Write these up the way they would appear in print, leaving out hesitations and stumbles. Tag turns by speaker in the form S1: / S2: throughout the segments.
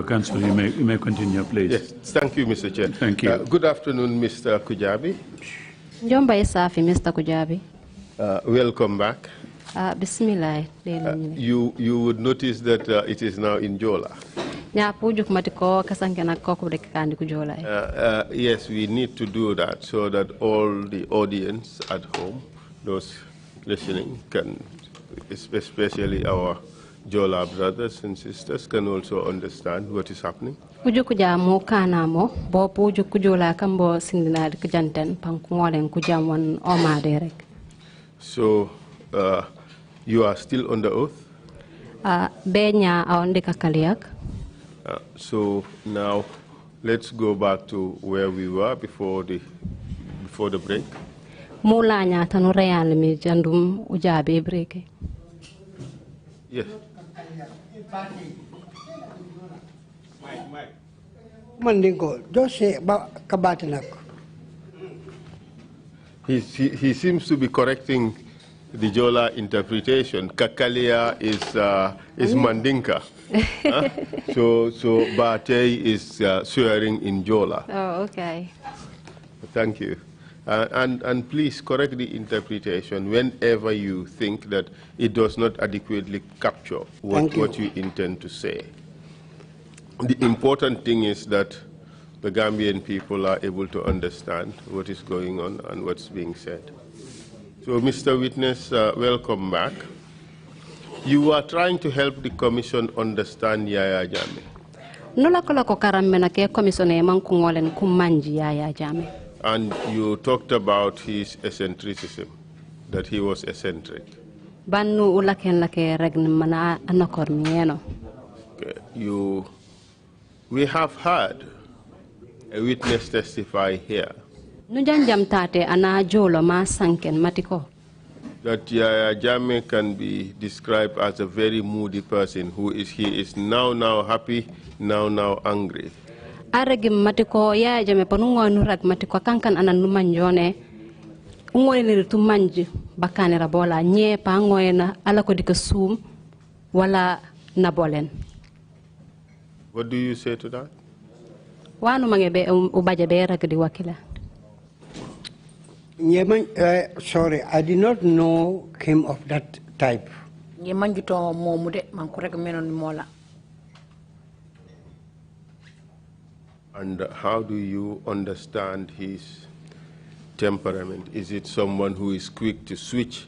S1: Council, you may continue, please.
S2: Yes, thank you, Mr. Chair.
S1: Thank you.
S2: Good afternoon, Mr. Kujabi.
S3: Mr. Kujabi.
S2: Welcome back.
S3: Bismillah.
S2: You would notice that it is now in Jola. Yes, we need to do that so that all the audience at home, those listening, can, especially our Jola brothers and sisters, can also understand what is happening. So, you are still under oath? So now, let's go back to where we were before the break. Yes. He seems to be correcting the Jola interpretation. Kakalia is Mandinka. So Batei is swearing in Jola.
S3: Oh, okay.
S2: Thank you. And please correct the interpretation whenever you think that it does not adequately capture what you intend to say. The important thing is that the Gambian people are able to understand what is going on and what's being said. So, Mr. Witness, welcome back. You are trying to help the Commission understand Yaya Jammeh. And you talked about his eccentricism, that he was eccentric. Okay. We have heard a witness testify here that Yaya Jammeh can be described as a very moody person he is now happy, now angry.
S3: Matiko ya jame panungo nurak matiko kankan anan numanjone ngone ni tumanji bakane rabola nye pangoena ala ko dikasum wala nabolen.
S2: What do you say to that?
S3: Wanu mangebe ubaja bera kedi wakila.
S4: Sorry, I did not know him of that type.
S5: Yemanjuto momude mankurek menon mola.
S2: And how do you understand his temperament? Is it someone who is quick to switch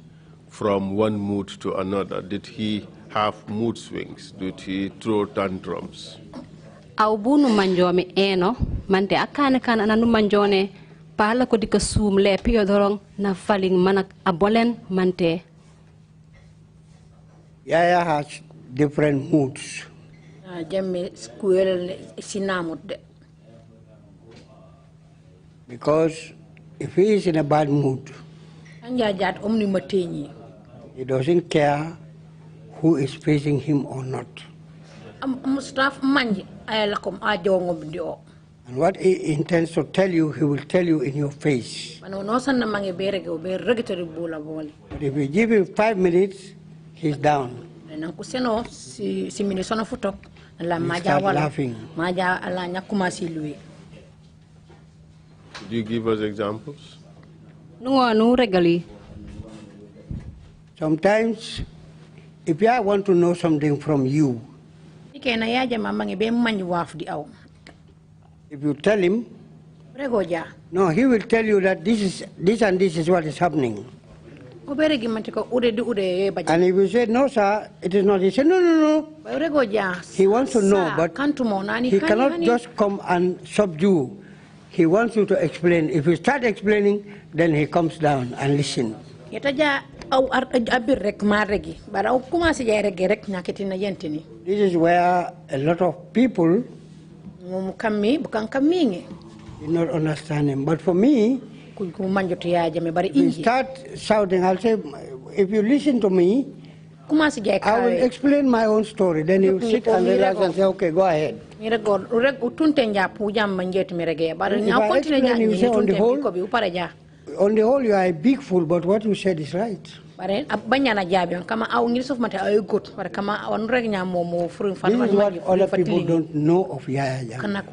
S2: from one mood to another? Did he have mood swings? Did he throw tantrums?
S3: Aubunu manjome eno mante akane kana ananu manjone pala ko dika sum le pio dorong na faling manak abolen mante.
S4: Yaya has different moods.
S5: Jemme squirrel sinamut.
S4: Because if he is in a bad mood, he doesn't care who is facing him or not. And what he intends to tell you, he will tell you in your face. But if you give him 5 minutes, he's down. He starts laughing.
S2: Could you give us examples?
S4: Sometimes, if I want to know something from you, if you tell him, no, he will tell you that this and this is what is happening. And if you say, no, sir, it is not, he said, no. He wants to know, but he cannot just come and subdue. He wants you to explain. If you start explaining, then he comes down and listens. This is where a lot of people did not understand him. But for me, if you start shouting, I'll say, if you listen to me, I will explain my own story. Then you sit and relax and say, okay, go ahead. If I explain, you say on the whole, on the whole, you are a big fool, but what you said is right.
S5: This is what
S4: other people don't know of Yaya Jammeh.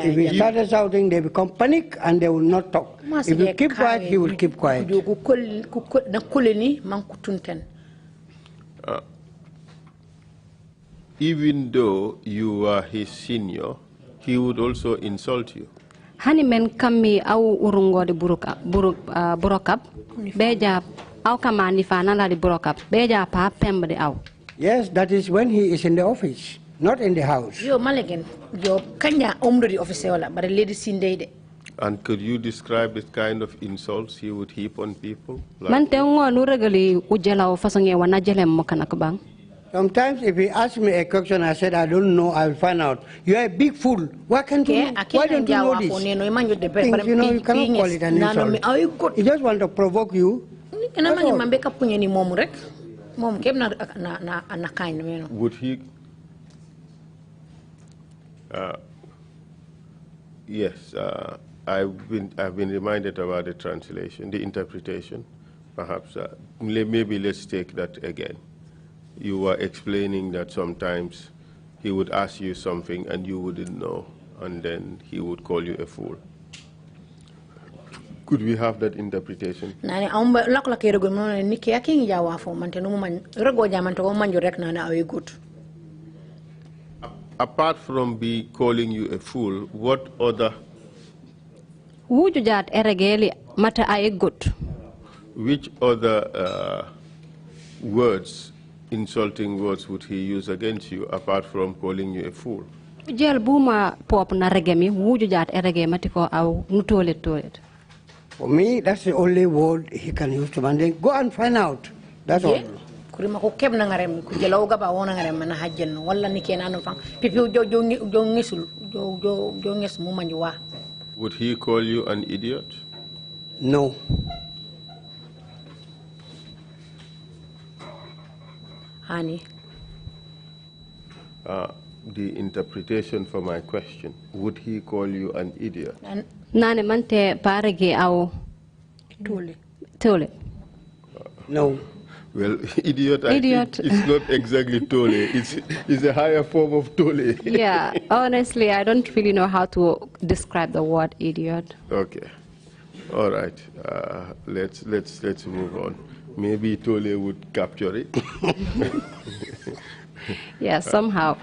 S4: If he started shouting, they become panic and they will not talk. If you keep quiet, he will keep quiet.
S2: Even though you are his senior, he would also insult you.
S3: Hani men kami au urungo di burokap beja au kama ni fanala di burokap beja pa pembe di au.
S4: Yes, that is when he is in the office, not in the house.
S5: Yo malegen yo kanya omdo di office wala bare lady sinde.
S2: And could you describe the kind of insults he would heap on people?
S3: Man te ngo nu regali ujela o fasonge wana jelem mo kana bang.
S4: Sometimes if he asks me a question, I said, I don't know, I will find out. You are a big fool. Why can't you know? Why don't you know this? Things, you know, you cannot call it an insult. He just want to provoke you.
S2: Would he? Yes, I've been reminded about the translation, the interpretation. Perhaps maybe let's take that again. You were explaining that sometimes he would ask you something and you wouldn't know, and then he would call you a fool. Could we have that interpretation? Apart from calling you a fool, what other? Which other words, insulting words, would he use against you apart from calling you a fool?
S4: For me, that's the only word he can use to man. Then go and find out. That's all.
S2: Would he call you an idiot?
S4: No.
S5: Honey.
S2: The interpretation for my question, would he call you an idiot?
S3: Nane mante parege au tole.
S4: No.
S2: Well, idiot, I think it's not exactly tole. It's a higher form of tole.
S3: Yeah, honestly, I don't really know how to describe the word idiot.
S2: Okay. All right. Let's move on. Maybe tole would capture it.
S3: Yeah, somehow.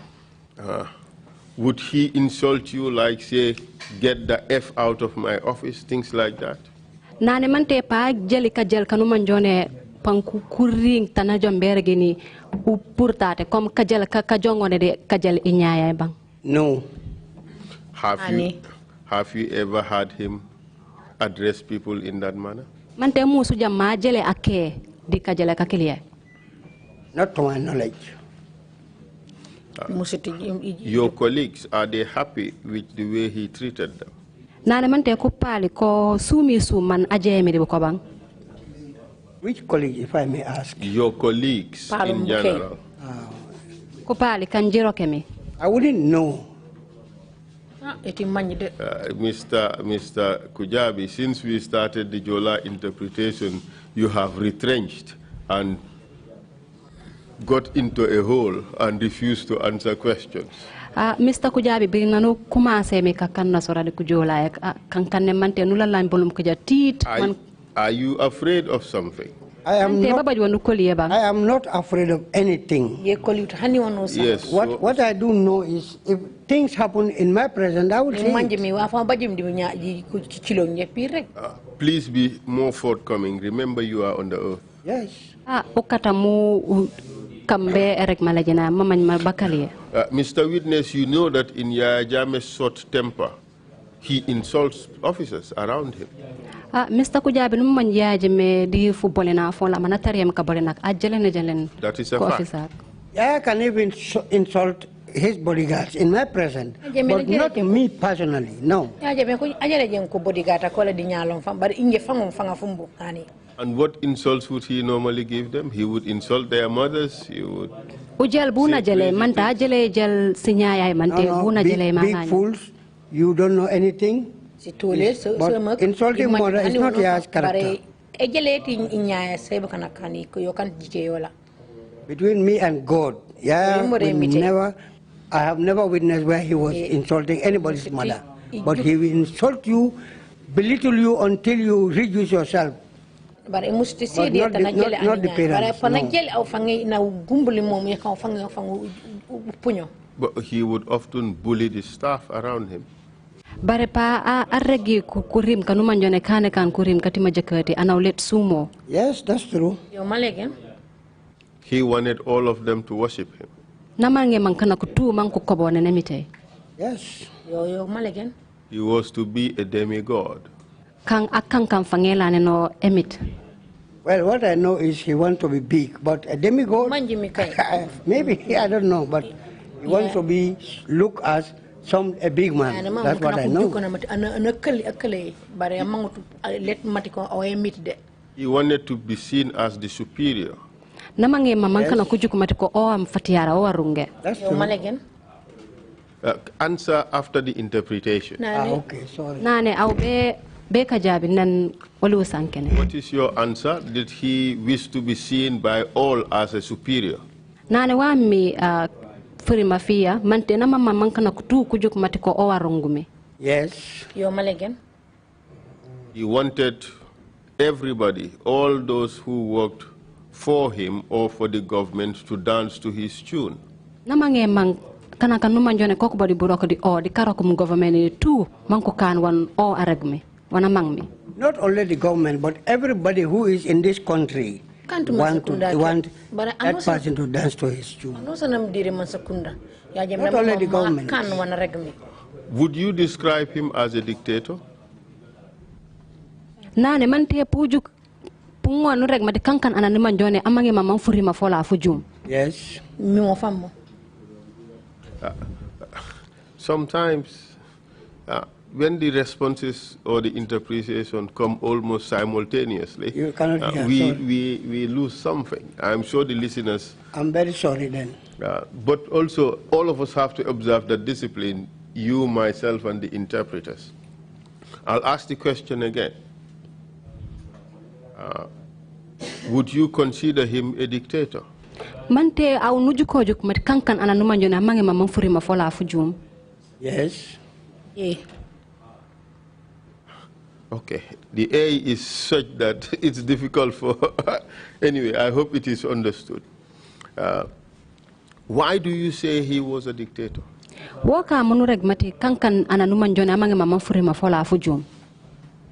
S2: Would he insult you like, say, get the F out of my office, things like that?
S3: Nane mante pa jeli ka jel kanu manjone panku kuring tana jombere gini upurtate kom ka jel ka jongone de ka jel inyaya bang.
S4: No.
S2: Have you ever had him address people in that manner?
S3: Mante musu jamma jele ake di ka jel ka kiliya.
S4: Not to my knowledge.
S2: Your colleagues, are they happy with the way he treated them?
S3: Nane mante ko pali ko sumi suman ajemi de ko bang.
S4: Which colleague, if I may ask?
S2: Your colleagues in general.
S3: Ko pali kanjiro kemi.
S4: I wouldn't know.
S2: Mr. Kujabi, since we started the Jola interpretation, you have retrenched and got into a hole and refused to answer questions.
S3: Mr. Kujabi, binanu kumase me kakanna sora de kujola kankanne mante nula lan bolum kuja tit.
S2: Are you afraid of something?
S4: I am not afraid of anything.
S2: Yes.
S4: What I do know is if things happen in my presence, I will say it.
S2: Please be more forthcoming. Remember, you are on the earth.
S4: Yes.
S2: Mr. Witness, you know that in Yaya Jammeh's short temper, he insults officers around him.
S3: Mr. Kujabi numman yaje me di football na fon la manatariam kabolenak ajelen jelen.
S2: That is a fact.
S4: I can even insult his bodyguards in my presence, but not me personally. No.
S2: And what insults would he normally give them? He would insult their mothers. He would.
S3: Ujel buna jele manta jele jel sinyaya mante buna jele
S4: big fools. You don't know anything. But insulting mother is not Yaya's character. Between me and God, I have never witnessed where he was insulting anybody's mother. But he will insult you, belittle you until you reduce yourself. But not the parents, no.
S2: But he would often bully the staff around him.
S3: Bare pa arregi kurim kanuman jone kane kan kurim katima jakati anaulet sumo.
S4: Yes, that's true.
S2: He wanted all of them to worship him.
S3: Namange mankana kutu manku kobo nemite.
S4: Yes.
S2: He was to be a demigod.
S3: Kang akang kan fangela no emit.
S4: Well, what I know is he wants to be big, but a demigod, maybe, I don't know, but he wants to be look as a big man. That's what I know.
S2: He wanted to be seen as the superior.
S3: Namange mamankana kujuku matiko o am fatiara o arunge.
S4: That's true.
S2: Answer after the interpretation.
S4: Okay, sorry.
S3: Nane au be kajabi nan olu sankene.
S2: What is your answer? Did he wish to be seen by all as a superior?
S3: Nane wa mi furi mafia mante na mama mankana kutu kujuk matiko o arungume.
S4: Yes.
S5: Yo malegen.
S2: He wanted everybody, all those who worked for him or for the government, to dance to his tune.
S3: Namange mang kana kanuma jone koko body buroko di o di karakum government tu manko kan wan o aragme wana mangmi.
S4: Not only the government, but everybody who is in this country want that person to dance to his tune. Not only the government.
S2: Would you describe him as a dictator?
S3: Nane mante pujuk pungo no regma de kankan ananiman jone amange mamang furima fola fujum.
S4: Yes.
S2: Sometimes when the responses or the interpretation come almost simultaneously, we lose something. I'm sure the listeners...
S4: I'm very sorry then.
S2: But also, all of us have to observe that discipline, you, myself, and the interpreters. I'll ask the question again. Would you consider him a dictator?
S3: Mante au nujukojuk mat kankan ananuma jone amange mamang furima fola fujum.
S4: Yes.
S2: Okay. The A is such that it's difficult for... Anyway, I hope it is understood. Why do you say he was a dictator?
S3: Waka monureg mati kankan ananuma jone amange mamang furima fola fujum.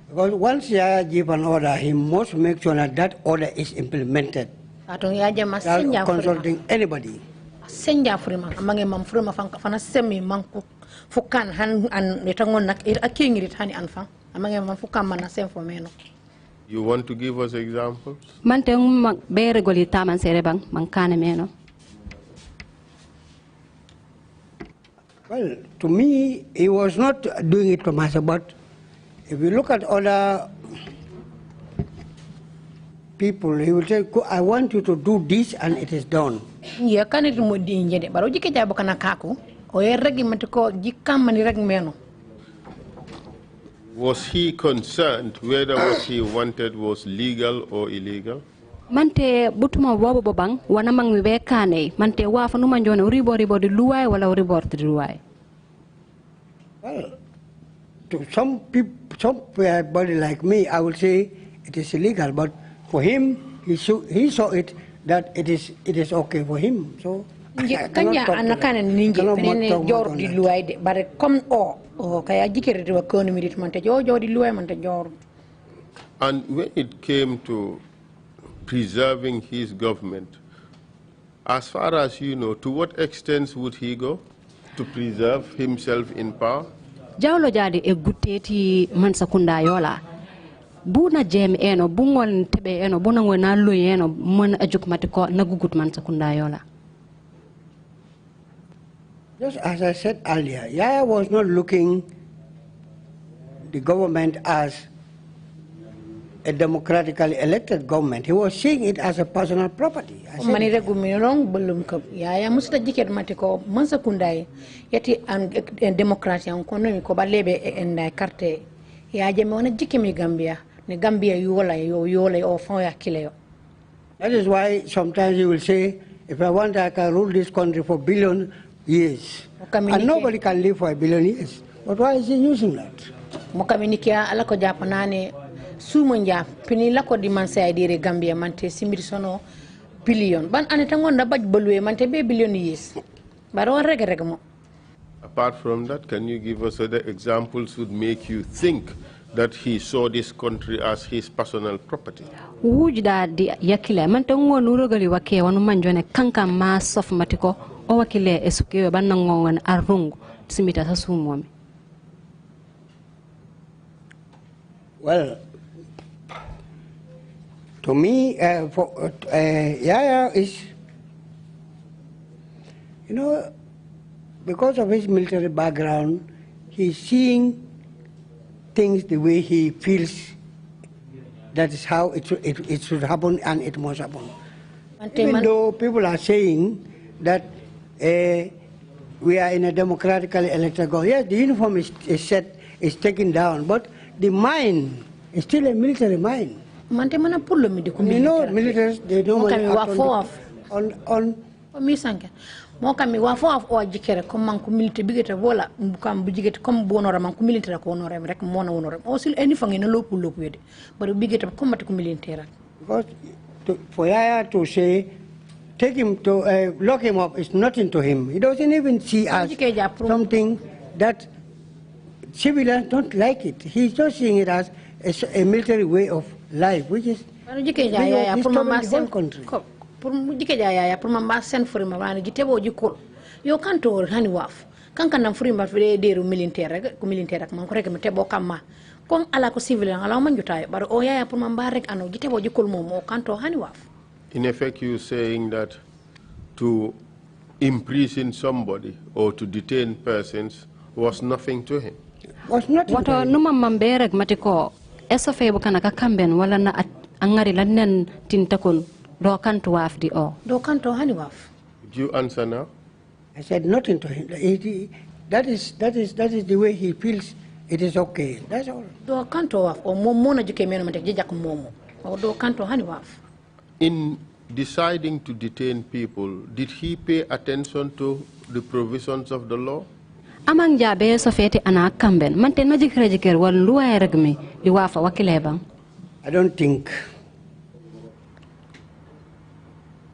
S4: Because once you give an order, he must make sure that that order is implemented. Without consulting anybody.
S5: Senja furima amange mam furima fana semi manku fukan han an letangon nak akingirit hani anfa amange mam fukan mana sem fo meno.
S2: You want to give us examples?
S3: Mante be regoli taman serebang mankane meno.
S4: Well, to me, he was not doing it to myself, but if you look at other people, he will say, I want you to do this, and it is done.
S5: Yeah, can it mo di njede baro jike jabo kana kaku o yerregi matiko jikam mani reg meno.
S2: Was he concerned whether what he wanted was legal or illegal?
S3: Mante butuma bobo bobang wana mang be kane mante wa fanu manjone ribo di luwai wala ribo di luwai.
S4: Well, to some people, somebody like me, I would say it is illegal, but for him, he saw it that it is okay for him. So
S5: kanya anakana ninje penene jor di luwai de bare comme o kaya jikere de ko mi dit mante jor di luwai mante jor.
S2: And when it came to preserving his government, as far as you know, to what extent would he go to preserve himself in power?
S3: Jawlo jadi e guteti man sakunda yola. Buna jem eno bungol tebe eno bunangwe na lu eno mon ajuk matiko nagugut man sakunda yola.
S4: Just as I said earlier, Yaya was not looking the government as a democratically elected government. He was seeing it as a personal property.
S5: Manire gumirong belum ke Yaya musta jiket matiko man sakunda yati an demokrasi an kono ko balebe en carte Ya jame wana jikimi Gambia. Ne Gambia yola o fanya kileo.
S4: That is why sometimes you will say, if I want, I can rule this country for billion years. And nobody can live for a billion years. But why is he using that?
S5: Mokaminikia alako japanane sumonja pini lako di manse idire Gambia mante simbiri sono billion. Ban anetangonda baj bolwe mante be billion years. Baro rege mo.
S2: Apart from that, can you give us other examples would make you think that he saw this country as his personal property?
S3: Wujda di yakile mante ngonu rogali wake wanu manjone kanka ma sof matiko o wakile esukewe banna ngongon arungu simita sasumwami.
S4: Well, to me, Yaya is, you know, because of his military background, he's seeing things the way he feels. That is how it should happen, and it must happen. Even though people are saying that we are in a democratically elected government, yes, the uniform is taken down, but the mind is still a military mind. You know, militaries, they normally act on
S5: Mokami wafo of or jikere come man community bigeta vola come bigget come bonora man community ko honorem rek mona honorem also anything in a local look with but bigeta come to community.
S4: Because for Yaya to say take him to lock him up is nothing to him. He doesn't even see as something that civilians don't like it. He's just seeing it as a military way of life, which is disturbing the whole country.
S5: You can't hold honey waff. Can't free my day military man correct me table kama. Kong alako civilian allow man you tie, but oh yeah, Pumambarek and Gitabo Jukul Momo can't honey waff.
S2: In effect, you're saying that to imprison somebody or to detain persons was nothing to him.
S4: Was nothing.
S3: What numa mamberek matiko esofe bukana kakamben wala na angari lanen tintakun do kanto waf di o.
S5: Do kanto hani waf.
S2: Did you answer now?
S4: I said nothing to him. That is the way he feels. It is okay. That's all.
S5: Do kanto waf or mona juke meno matek jejak momo or do kanto hani waf.
S2: In deciding to detain people, did he pay attention to the provisions of the law?
S3: Amang jabe sofete ana kamben manten majikere jiker wal luwa regmi di wafa wakilebang.
S4: I don't think.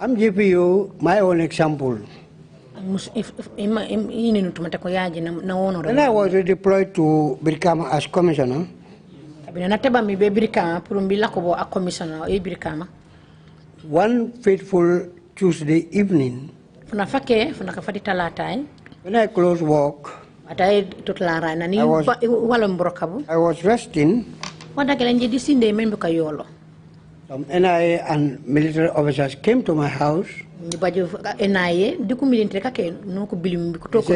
S4: I'm giving you my own example. When I was deployed to Birkama as commissioner, one fateful Tuesday evening, when I closed work, I was resting. Some NIA and military officers came to my house. They said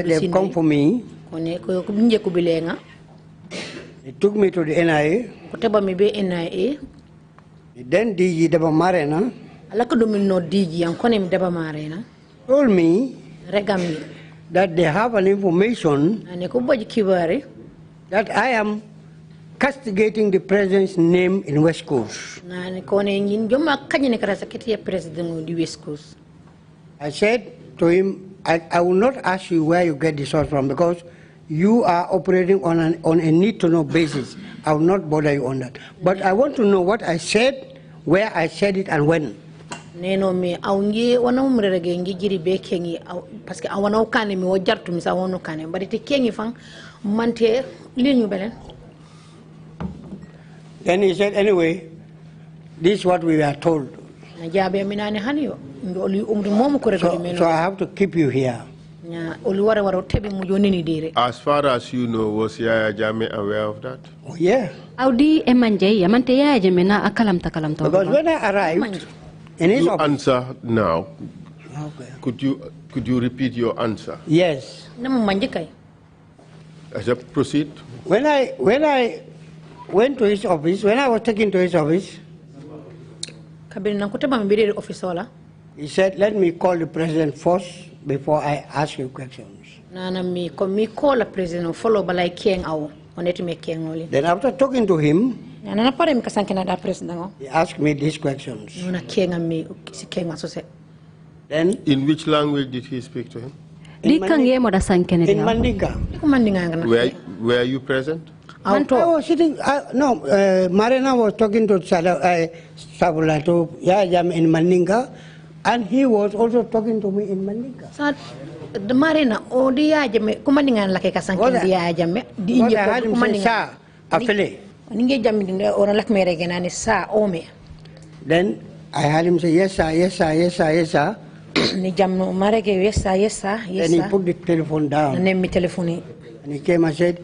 S4: they've come for me. They took me to the NIA. Then DG Deba Marena told me that they have an information that I am castigating the president's name in West Coast. I said to him, I will not ask you where you get the source from because you are operating on a need-to-know basis. I will not bother you on that. But I want to know what I said, where I said it, and when. Then he said, anyway, this is what we are told. So I have to keep you here.
S2: As far as you know, was Yaya Jammeh aware of that?
S4: Oh, yeah. Because when I arrived in his office...
S2: answer now.
S4: Okay.
S2: Could you repeat your answer?
S4: Yes.
S2: Proceed.
S4: When I went to his office, when I was taken to his office, he said, let me call the president first before I ask you questions. Then after talking to him, he asked me these questions. Then,
S2: in which language did he speak to him?
S4: In Mandinka.
S2: Were you present?
S4: I was sitting, Marina was talking to Sabulato Yajam in Mandinka, and he was also talking to me in Mandinka.
S5: The Marina, oh, the Yajame, commanding like a Sankan, the Yajame, the India,
S4: affiliate.
S5: Or like American and Sa Ome.
S4: Then I had him say, yes, sir, yes, sir, yes, sir, yes, sir. Then he put the telephone down. And he came and said,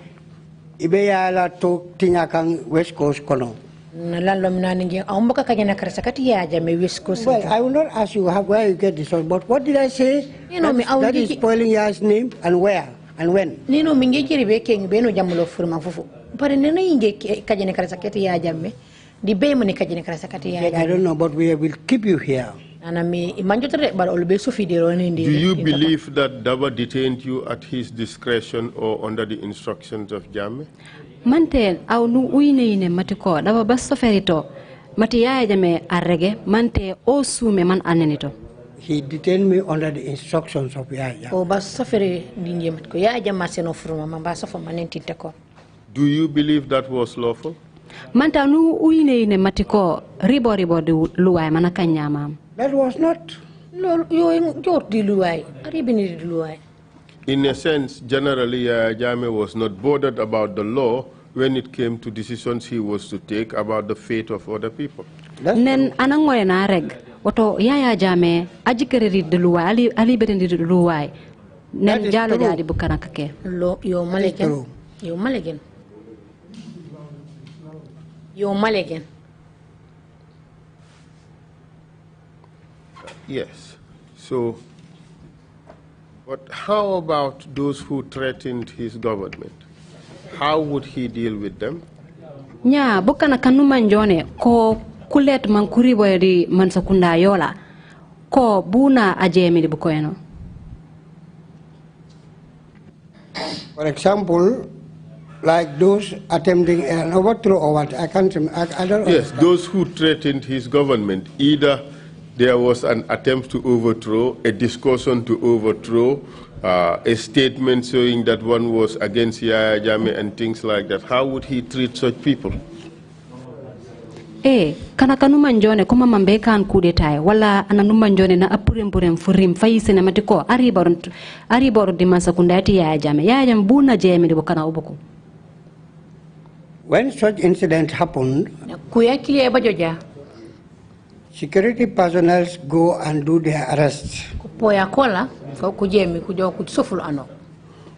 S4: Ibeya to Tinakang West Coast Kono. Well, I will not ask you where you get this, but what did I say? That is spoiling your name, and where and when? I don't know, but we will keep you here.
S2: Do you believe that Daba detained you at his discretion or under the instructions of Jammeh?
S3: Mantel au nu uine matiko daba basso ferito mati ya Jammeh arrege mante o sume man anenito.
S4: He detained me under the instructions of Yaya.
S5: O basso feri dinje matiko ya Jammeh seno furuma mbaso fo manentinte ko.
S2: Do you believe that was lawful?
S3: Manta nu uine matiko ribo de luwai manakanyama.
S4: That was not.
S5: No, you di luwai. Aribini di luwai.
S2: In a sense, generally, Jammeh was not bothered about the law when it came to decisions he was to take about the fate of other people.
S3: Nen anangoy na reg wato Yaya Jammeh ajikere di luwai ali betendi di luwai nen jalo jadi bukana kake.
S5: Lo yo malegen. Yo malegen. Yo malegen.
S2: Yes. So, but how about those who threatened his government? How would he deal with them?
S3: Nya bukana kanuma njone ko kulet mankuribo di mansakunda yola ko buna ajemi di bukoyeno.
S4: For example, like those attempting an overthrow or what? I don't know.
S2: Yes, those who threatened his government, either there was an attempt to overthrow, a discussion to overthrow, a statement showing that one was against Yaya Jammeh and things like that. How would he treat such people?
S3: Kana kanuman jone kuma mambe kan kudetay wala ananuman jone na apurem furim fayise na matiko ariboru di masakundati Yaya Jammeh buna jeme di bokana ubuku.
S4: When such incident happened, security personnel go and do their arrests.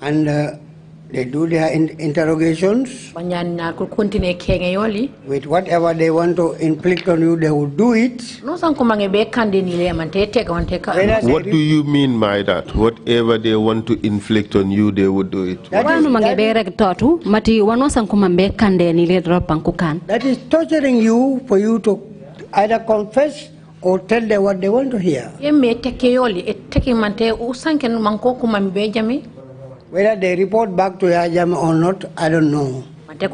S4: And they do their interrogations. With whatever they want to inflict on you, they will do it.
S2: What do you mean by that? Whatever they want to inflict on you, they would do it.
S4: That is torturing you for you to either confess or tell them what they want to hear. Whether they report back to Yaya Jammeh or not, I don't know.
S2: Mr.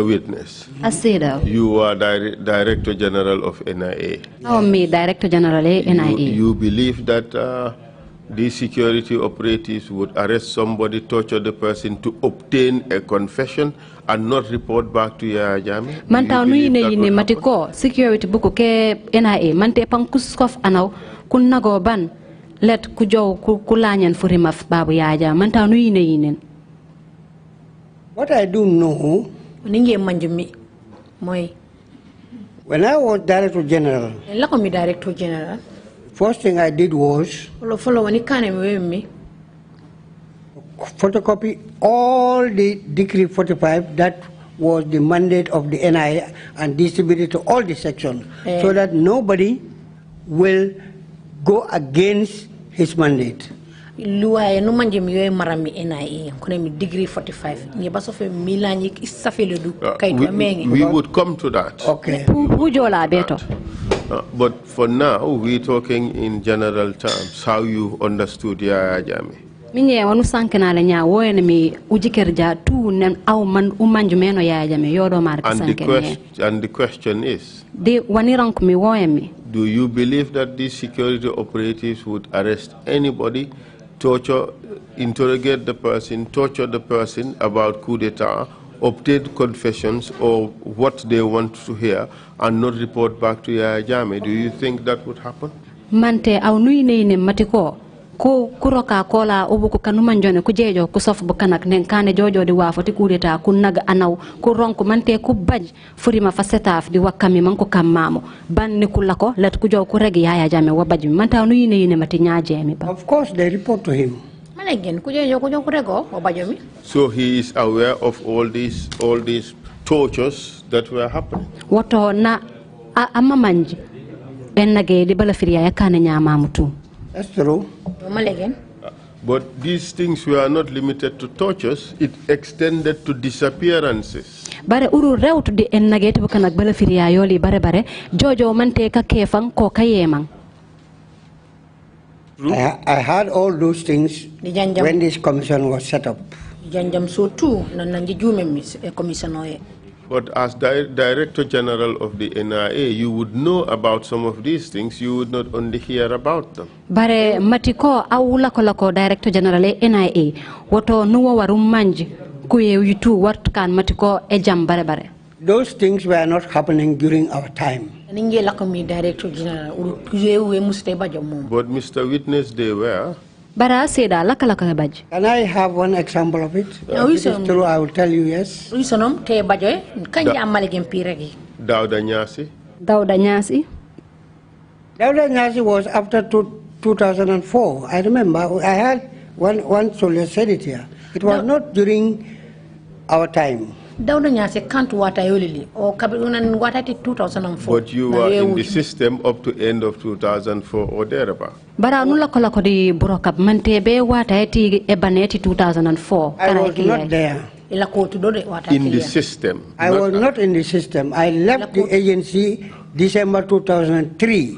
S2: Witness, you are Director General of NIA.
S3: Oh, me, Director General NIA.
S2: You believe that these security operatives would arrest somebody, torture the person to obtain a confession and not report back to Yaya Jammeh?
S3: Manta nui ne matiko security buku ke NIA mante pangkuskof anaw kunnago ban let kujow kulanyan furimaf babu Yaya Jammeh manta nui ne yinen.
S4: What I do know, when I was Director General, first thing I did was photocopy all the Decree 45 that was the mandate of the NIA and distribute it to all the sections so that nobody will go against his mandate.
S5: We
S2: would come to that.
S4: Okay.
S2: But for now, we're talking in general terms, how you understood Yaya Jammeh.
S3: Minye wanu sankenale nya woyene mi ujikerja tu nem aw man umanju meno Yaya Jammeh yodo mar sankenale.
S2: And the question is,
S3: de wanirank mi woyemi.
S2: Do you believe that these security operatives would arrest anybody, torture, interrogate the person, torture the person about coup d'etat, obtain confessions or what they want to hear, and not report back to Yaya Jammeh? Do you think that would happen?
S3: Mante aw nuy ne matiko ko kuroka kola obuko kanuma njone kujejo kusof bukanak nen kane jojo di wafoti coup d'etat ku naga anaw ku ronko mante ku baj furima fasetaf di wakami manko kamamo banni kulako let ku jow ku reg Yaya Jammeh wa baj manta aw nuy ne mati nyaaje mi ba.
S4: Of course they report to him.
S2: So he is aware of all these tortures that were happening.
S3: Woto na amamanji enage di bala firiya yakane nyamamutu.
S4: That's true.
S2: But these things were not limited to tortures, it extended to disappearances.
S3: Bare uru rewtu di enage ti bukanak bala firiya yoli bare jojo mante ka kefang ko kayemang.
S4: I had all those things when this commission was set up.
S2: But as Director General of the NIA, you would know about some of these things, you would not only hear about them.
S3: Bare matiko awula kolako Director General NIA woto nuwa warum manji kuye yutu wat kan matiko ejam bare.
S4: Those things were not happening during our time.
S2: But Mr. Witness, they were.
S4: Can I have one example of it? If it is true, I will tell you yes.
S2: Dauda Nyasi.
S3: Dauda Nyasi.
S4: Dauda Nyasi was after 2004. I remember I had one soldier said it here. It was not during our time.
S5: Dauda Nyasi can't water yolili or kabirunan watati 2004.
S2: But you were in the system up to end of 2004 or thereabout.
S3: Bara nula kola kodi burokap mantebe wata eti ebaneti 2004.
S4: I was not there.
S2: In the system.
S4: I was not in the system. I left the agency December 2003.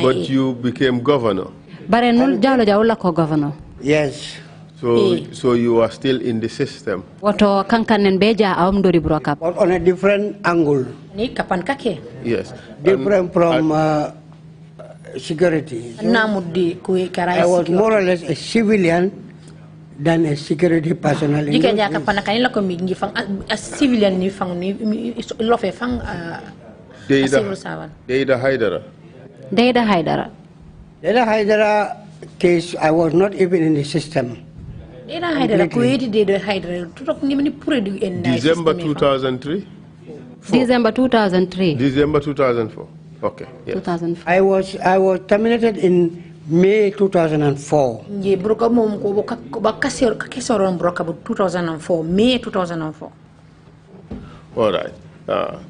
S2: But you became governor.
S3: Bare nul jalo jawla ko governor.
S4: Yes.
S2: So you are still in the system.
S3: Woto kankanen beja awmdori burokap.
S4: But on a different angle.
S2: Yes.
S4: Different from security. So I was more or less a civilian than a security personnel.
S5: Deida
S2: Haidara.
S3: Deida Haidara.
S4: Deida Haidara case, I was not even in the system.
S2: December 2003?
S3: December 2003.
S2: December 2004. Okay. Yes.
S3: 2004.
S4: I was terminated in May 2004.
S5: May 2004.
S2: All right.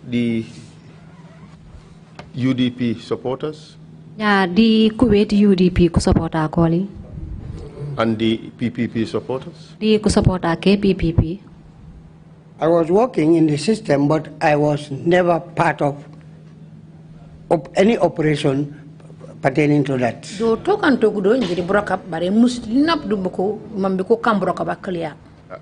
S2: The UDP supporters?
S3: Yeah, the Kuwait UDP ku supporta koli.
S2: And the PPP supporters?
S3: The ku supporta ke PPP.
S4: I was working in the system, but I was never part of any operation pertaining to that.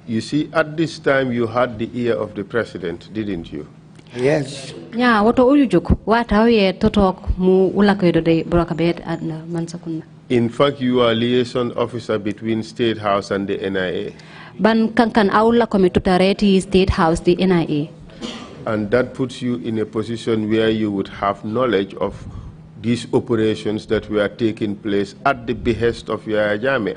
S2: You see, at this time you had the ear of the president, didn't you?
S4: Yes.
S3: Yeah, wato uyujuk wata ye totok mu ulakoido de brokabet and mansakunda.
S2: In fact, you are liaison officer between State House and the NIA.
S3: Ban kankan aula komi tutareti State House the NIA.
S2: And that puts you in a position where you would have knowledge of these operations that were taking place at the behest of Yaya Jammeh,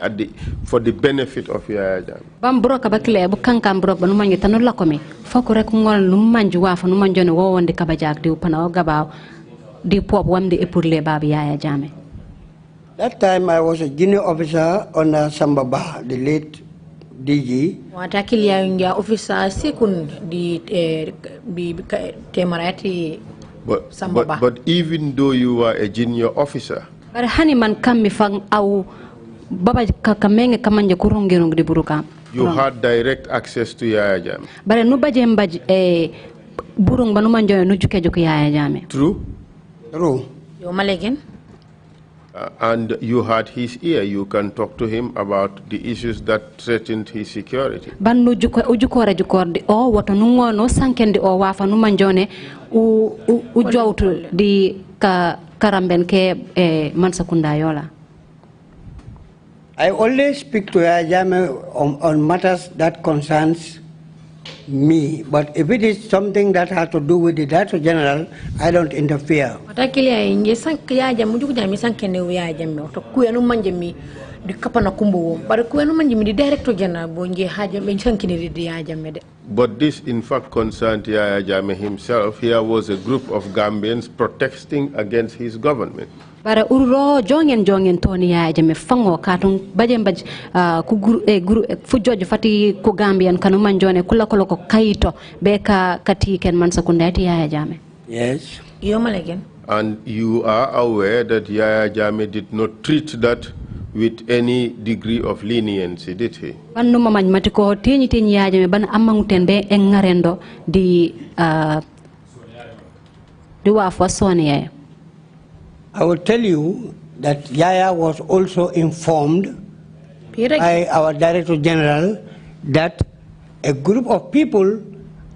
S2: for the benefit of Yaya Jammeh.
S3: Bam broka bakle bu kankan brok banu mangi tanul lakomi foko rek ngol num manju wa fa num manjone wo wonde kabajak di upana o gabaw di pop wamde epurle bab Yaya Jammeh.
S4: That time I was a junior officer under Sambaba, the late DG.
S5: Watakilia ingia officer second di temarati.
S2: But even though you were a junior officer,
S3: you had
S2: direct access to Yaya Jammeh.
S3: True?
S4: True.
S2: And you had his ear. You can talk to him about the issues that threatened his security.
S3: Ban no ujukore jukordi o woto nungono sankendi o wafa numanjone u jowtu di karamben ke mansakunda yola.
S4: I always speak to Yaya Jammeh on matters that concerns me, but if it is something that has to do with the Director General, I don't interfere.
S2: But this in fact concerned Yaya Jammeh himself. Here was a group of Gambians protesting against his government.
S3: Bara uro jongen toni ya jame fango katung baj ku guru fu jojo fati ku Gambian kanu manjone kula ko kaito beka kati ken man sakundati ya jame.
S4: Yes.
S2: And you are aware that Yaya Jammeh did not treat that with any degree of leniency, did he?
S3: Bannu mamaj matiko tini ya jame ban amangutende engarendo di wa fosone.
S4: I will tell you that Yaya was also informed by our Director General that a group of people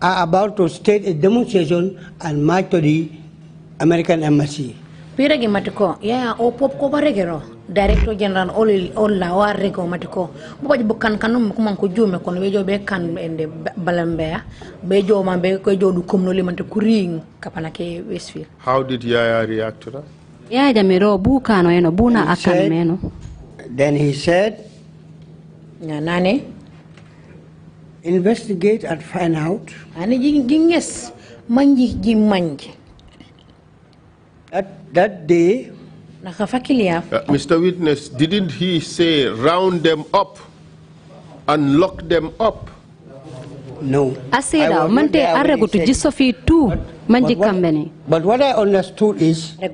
S4: are about to stage a demonstration and march to the American Embassy.
S5: Piragi matiko Yaya o pop ko baregero Director General all la wa rego matiko bukan kanum kuman ko jume kono bejo be kan ende balambea bejo mambe ko jodu komno limante kuring kapanake Westfield.
S2: How did Yaya react to that?
S3: Ya jamiro buka no eno buna akan meno.
S4: Then he said,
S5: Nane
S4: investigate and find out.
S5: Ani jinges manji jimanji.
S4: That day,
S2: Mr. Witness, didn't he say round them up and lock them up?
S4: No.
S3: Aseda mante arrego to jisofi tu manji kambeni.
S4: But what I understood is when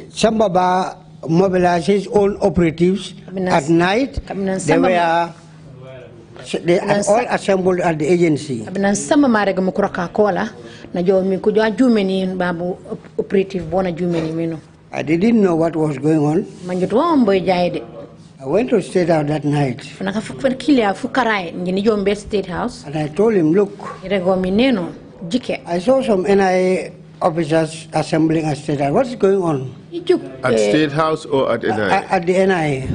S4: Sambaba mobilized his own operatives at night, they are all assembled at the agency. I didn't know what was going on. I went to State House that night. And I told him, look, I saw some NIA officers assembling at State House. What's going on?
S2: At State House or at NIA?
S4: At the NIA.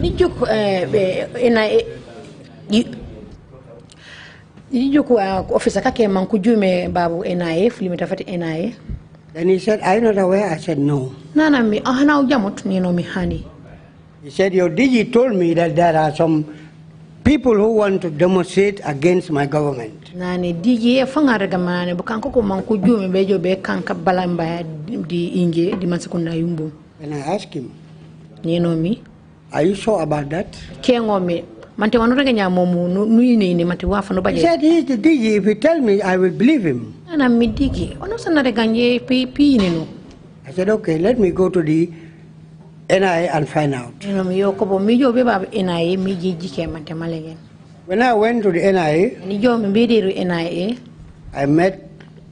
S4: Then he said, are you not aware? I said, no. He said, your DG told me that there are some people who want to demonstrate against my government. And I asked him, are you sure about that? He said, he is the DG. If he tells me, I will believe him. I said, okay, let me go to the NIA and find out. When I went to the NIA, I met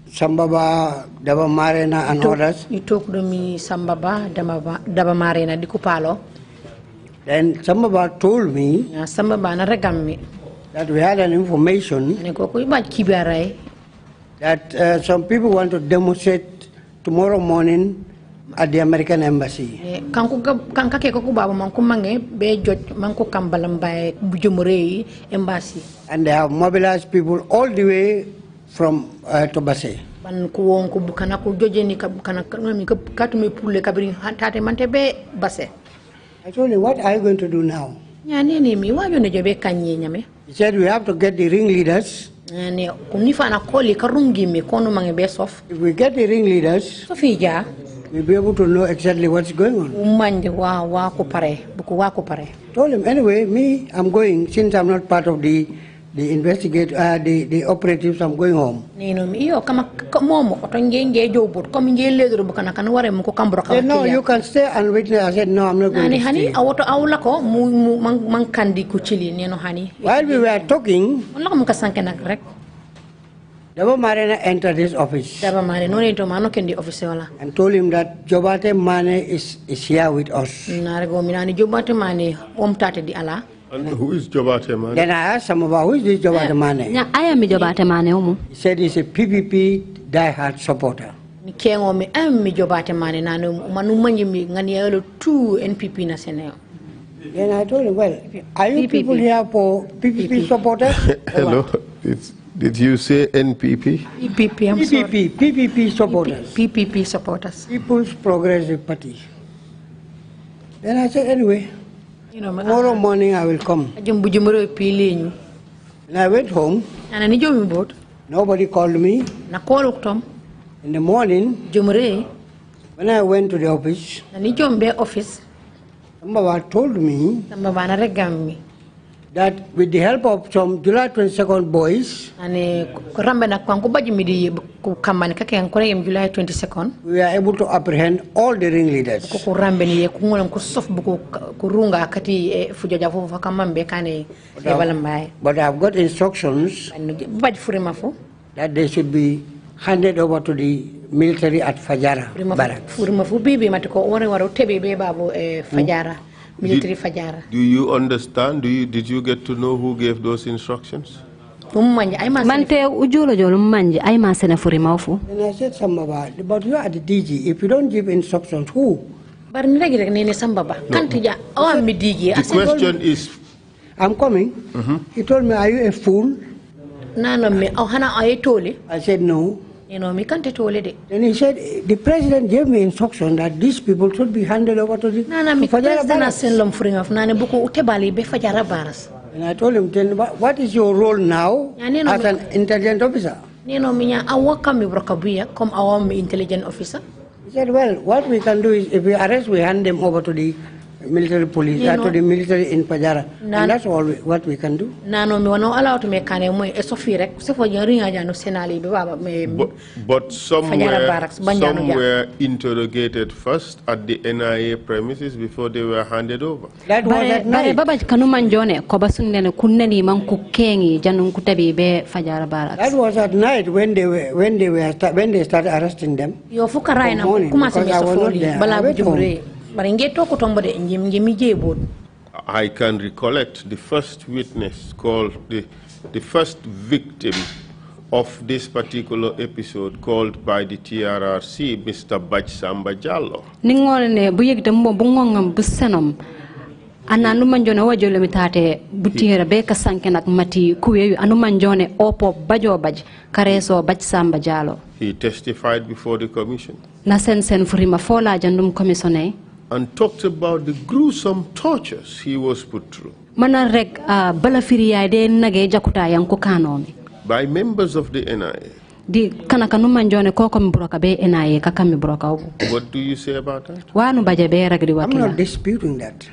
S4: Sambaba, Dabamarena and others.
S5: You talk to me, Sambaba, Dabamarena, Dikupalo.
S4: Then Sambaba told me that we had an information that some people want to demonstrate tomorrow morning at the American Embassy. And they have mobilized people all the way from Tobase. I told him, what are you going to do now? He said, we have to get the ringleaders. If we get the ringleaders, we'll be able to know exactly what's going on. Told him, anyway, me, I'm going, since I'm not part of the operatives, I'm going home. Said, no, you can stay and witness. I said, no, I'm not going to stay. While we were talking, Daba Mane entered his office.
S5: Daba Mane no need to mano kendi office wala.
S4: And told him that Jobate Mane is here with us.
S5: Narego minani Jobate Mane tate di ala.
S2: And who is Jobate Mane?
S4: Then I asked him about who is this Jobate Mane.
S3: I am Jobate Mane.
S4: He said he's a PPP diehard supporter.
S5: Kengo mi am mi Jobate Mane nanu manu manji mi ngani elo 2 NPP na seneo.
S4: Then I told him, well, are you people here for PPP supporters?
S2: Hello. Did you say NPP?
S5: PPP, I'm sorry.
S4: PPP supporters.
S5: PPP supporters.
S4: People's Progressive Party. Then I said, anyway, tomorrow morning I will come. And I went home. Nobody called me. In the morning, when I went to the office, somebody told me that with the help of some July 22nd boys, we are able to apprehend all the ringleaders. But I have got instructions that they should be handed over to the military at Fajara barracks.
S2: Do you understand? Did you get to know who gave those instructions?
S4: And I said, Sambaba, but you are the DG. If you don't give instructions, who?
S2: No. The question is...
S4: I'm coming. He told me, are you a fool? I said, no. Then he said, the president gave me instruction that these people should be handed over to the Fajara barracks. And I told him, then what is your role now as an intelligence officer? He said, well, what we can do is if we arrest, we hand them over to the military police, to the military in Fajara. And that's all what we can do.
S2: But somewhere interrogated first at the NIA premises before they were handed over.
S4: That was at night. That was at night when they started arresting them. Because I was not there. I went home.
S2: I can recollect the first witness called the first victim of this particular episode called by the TRRC, Mr. Bajsamba Jallo. He testified before the commission and talked about the gruesome tortures he was put through by members of the NIA. What do you say about that?
S4: I'm not disputing that.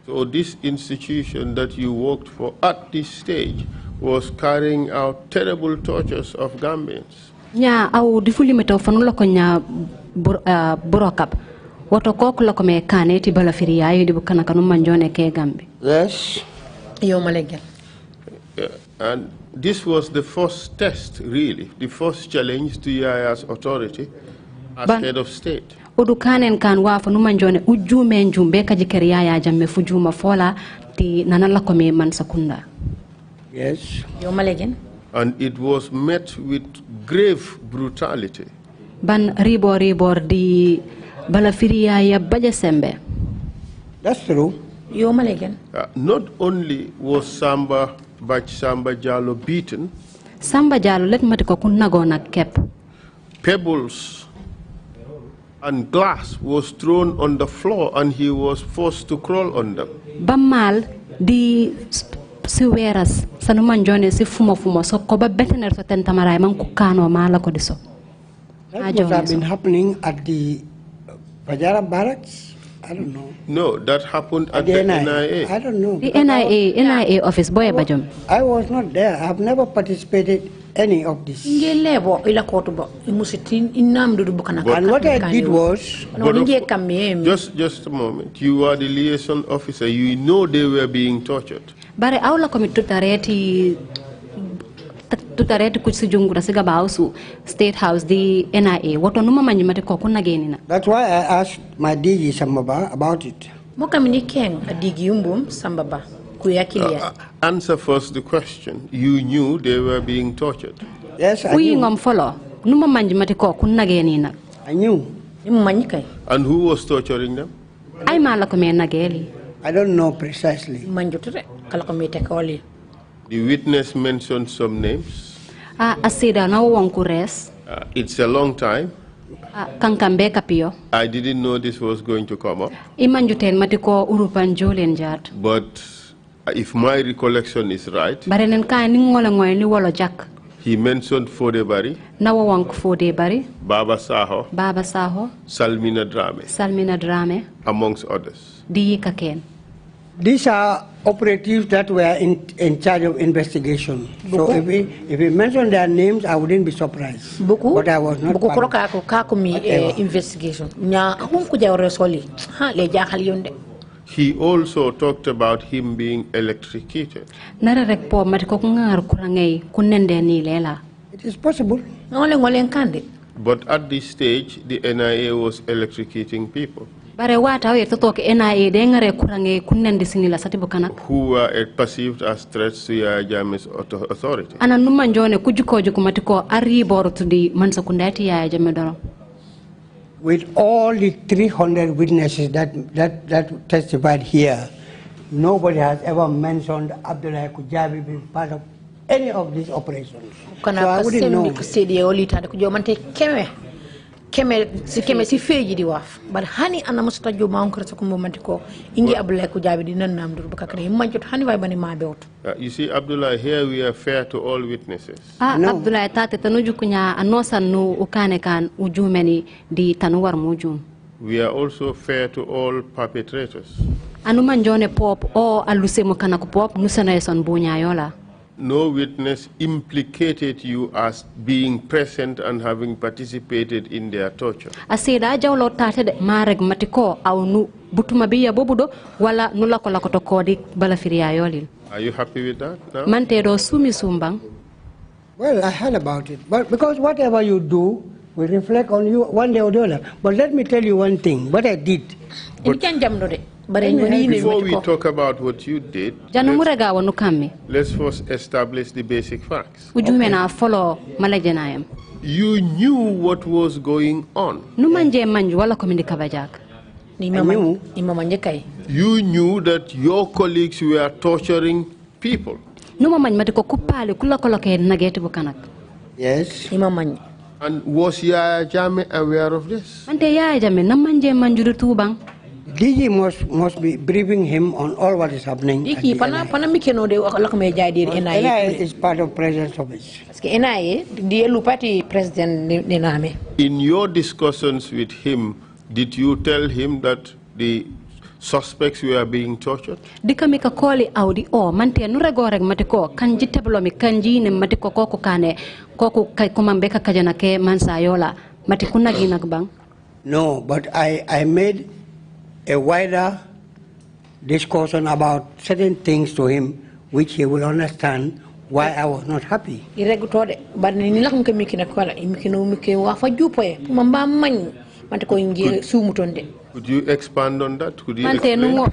S2: So this institution that you worked for at this stage was carrying out terrible tortures of Gambians.
S4: Yes.
S2: And this was the first test, really, the first challenge to Yaya's authority as head of state.
S4: Yes.
S2: And it was met with grave brutality.
S4: That's true.
S2: Not only was Samba Jallo beaten, pebbles and glass was thrown on the floor and he was forced to crawl on them.
S3: This has been
S4: happening at the Fajara barracks? I don't know.
S2: No, that happened at the NIA.
S4: I don't know.
S3: The NIA office, boy, Bajum.
S4: I was not there. I have never participated any of this. And what I did was...
S2: Just a moment. You are the liaison officer. You know they were being tortured.
S3: tutareti kusijungura siga bausu State House the NIA woto numa manjimate ko kunna genina.
S4: That's why I asked my DG Sambaba about it.
S5: Mokamini Keng DG Umbum Sambaba kuyakilia.
S2: Answer first the question. You knew they were being tortured.
S4: Yes, I knew.
S3: Ngom follow numa manjimate ko kunna genina.
S4: I knew.
S2: And who was torturing them?
S3: Ay malako me nageli.
S4: I don't know precisely.
S2: The witness mentioned some names.
S3: Asida na wankures.
S2: It's a long time.
S3: Kankambe kapio.
S2: I didn't know this was going to come up.
S3: Imanjuten matiko urupan Julian Jad.
S2: But if my recollection is right,
S3: Barenen ka ni ngola ngoy ni wolo jak.
S2: he mentioned Fodebari,
S3: Nawawank Fodebari,
S2: Baba Saho, Salmina Drame, amongst others.
S3: Kaken.
S4: These are operatives that were in charge of investigation. So if we mention their names, I wouldn't be surprised. But I was not part of
S5: investigation.
S4: He
S2: also talked about him being electrocuted.
S4: It is possible.
S2: But at this stage, the NIA was electrocuting people who were perceived as threats to Yaya Jammeh's authority.
S4: With all the 300 witnesses that testified here, nobody has ever mentioned Abdoulie Kujabi being part of any of these operations. So I wouldn't know.
S5: But hani ana musta jo ma onkra ko momantiko ingi Abdoulie Kujabi di nan nam dur bakakre manjot hani way bani ma bewt.
S2: You see, Abdullah, here we are fair to all witnesses.
S3: Abdullah tate tanuju kunya anosan nu ukane kan ujumeni di tanuwar mujum.
S2: We are also fair to all perpetrators.
S3: Anuman jone pop o alusemo kana ko pop nusana eson bunya yola.
S2: No witness implicated you as being present and having participated in their torture.
S3: Asida jawlo tate de mareg matiko au nu butuma biya bobudo wala nula ko lakoto kodi bala firiya yolil.
S2: Are you happy with that now?
S3: Mante do sumi sumbang.
S4: Well, I heard about it, but because whatever you do will reflect on you one day or the other. But let me tell you one thing, what I did.
S2: Before we talk about what you did, let's first establish the basic facts.
S3: Okay.
S2: You knew what was going on.
S4: You
S2: knew that your colleagues were torturing people.
S4: Yes.
S2: And was Yaya Jammeh aware of this?
S4: DG must be briefing him on all what is happening. NIA is part of President's office.
S2: In your discussions with him, did you tell him that the suspects were being tortured?
S3: Dikamika koli audi o mante nuregoreg matiko kanji teblomi kanji ne matiko koku kane koku kai kumambeka kajanake mansayola matikuna ginagbang.
S4: No, but I made a wider discussion about certain things to him which he will understand why I was not happy.
S2: Could you expand on that? Could you explain?
S4: July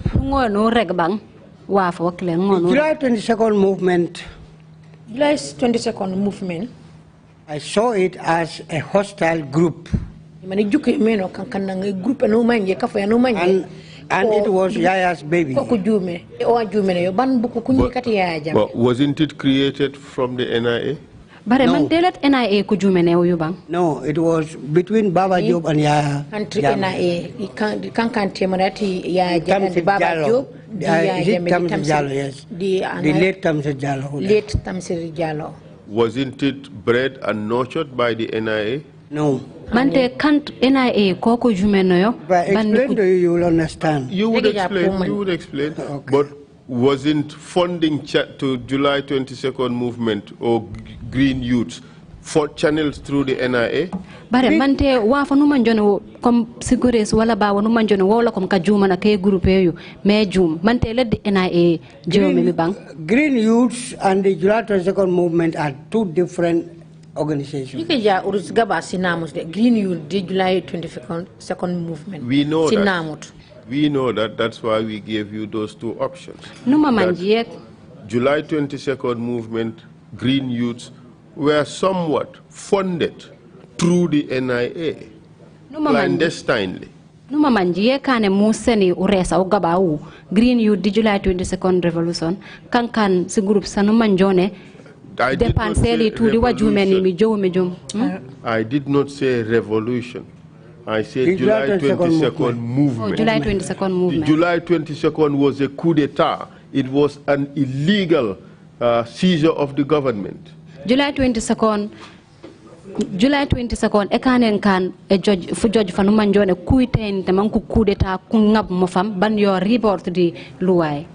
S4: 22nd movement.
S5: July 22nd movement.
S4: I saw it as a hostile group. And it was Yaya's baby.
S2: But wasn't it created from the NIA?
S4: No, it was between Baba Job and Yaya.
S5: And NIA,
S4: the late Tamsir Jallo.
S2: Wasn't it bred and nurtured by the NIA?
S4: No.
S3: Mante can't NIA koko jumenoyo.
S4: If I explain to you, you will understand.
S2: You would explain. Okay. But wasn't funding to July 22nd movement or Green Youths for channels through the NIA.
S3: Bare mante wa fa no manjono comme sécurité wala ba wonu manjono wala comme ka juma na kay groupe yu mais jum mante le NIA jome mi bang.
S4: Green Youths and the July 22nd movement are two different organizations.
S5: You can urus gaba sinamut the Green Youth the July 22nd movement.
S2: We know
S5: sinamut.
S2: that. We know that. That's why we gave you those two options.
S3: Numa manjiek
S2: July 22nd movement, Green Youths were somewhat funded through the NIA clandestinely.
S3: Numa manjiek kane museni uresa ugaba u Green Youth the July 22nd revolution kankan si group sanu manjone depanseli tudi wajumeni mi jom.
S2: I did not say revolution. I said July 22nd movement.
S3: Oh, July 22nd movement.
S2: The July 22nd was a coup d'etat. It was an illegal seizure of the government.
S3: July 22nd ekanen kan a judge fu judge fanu manjone kuiten te man ku coup d'etat ku ngab mo fam ban yo report di luway.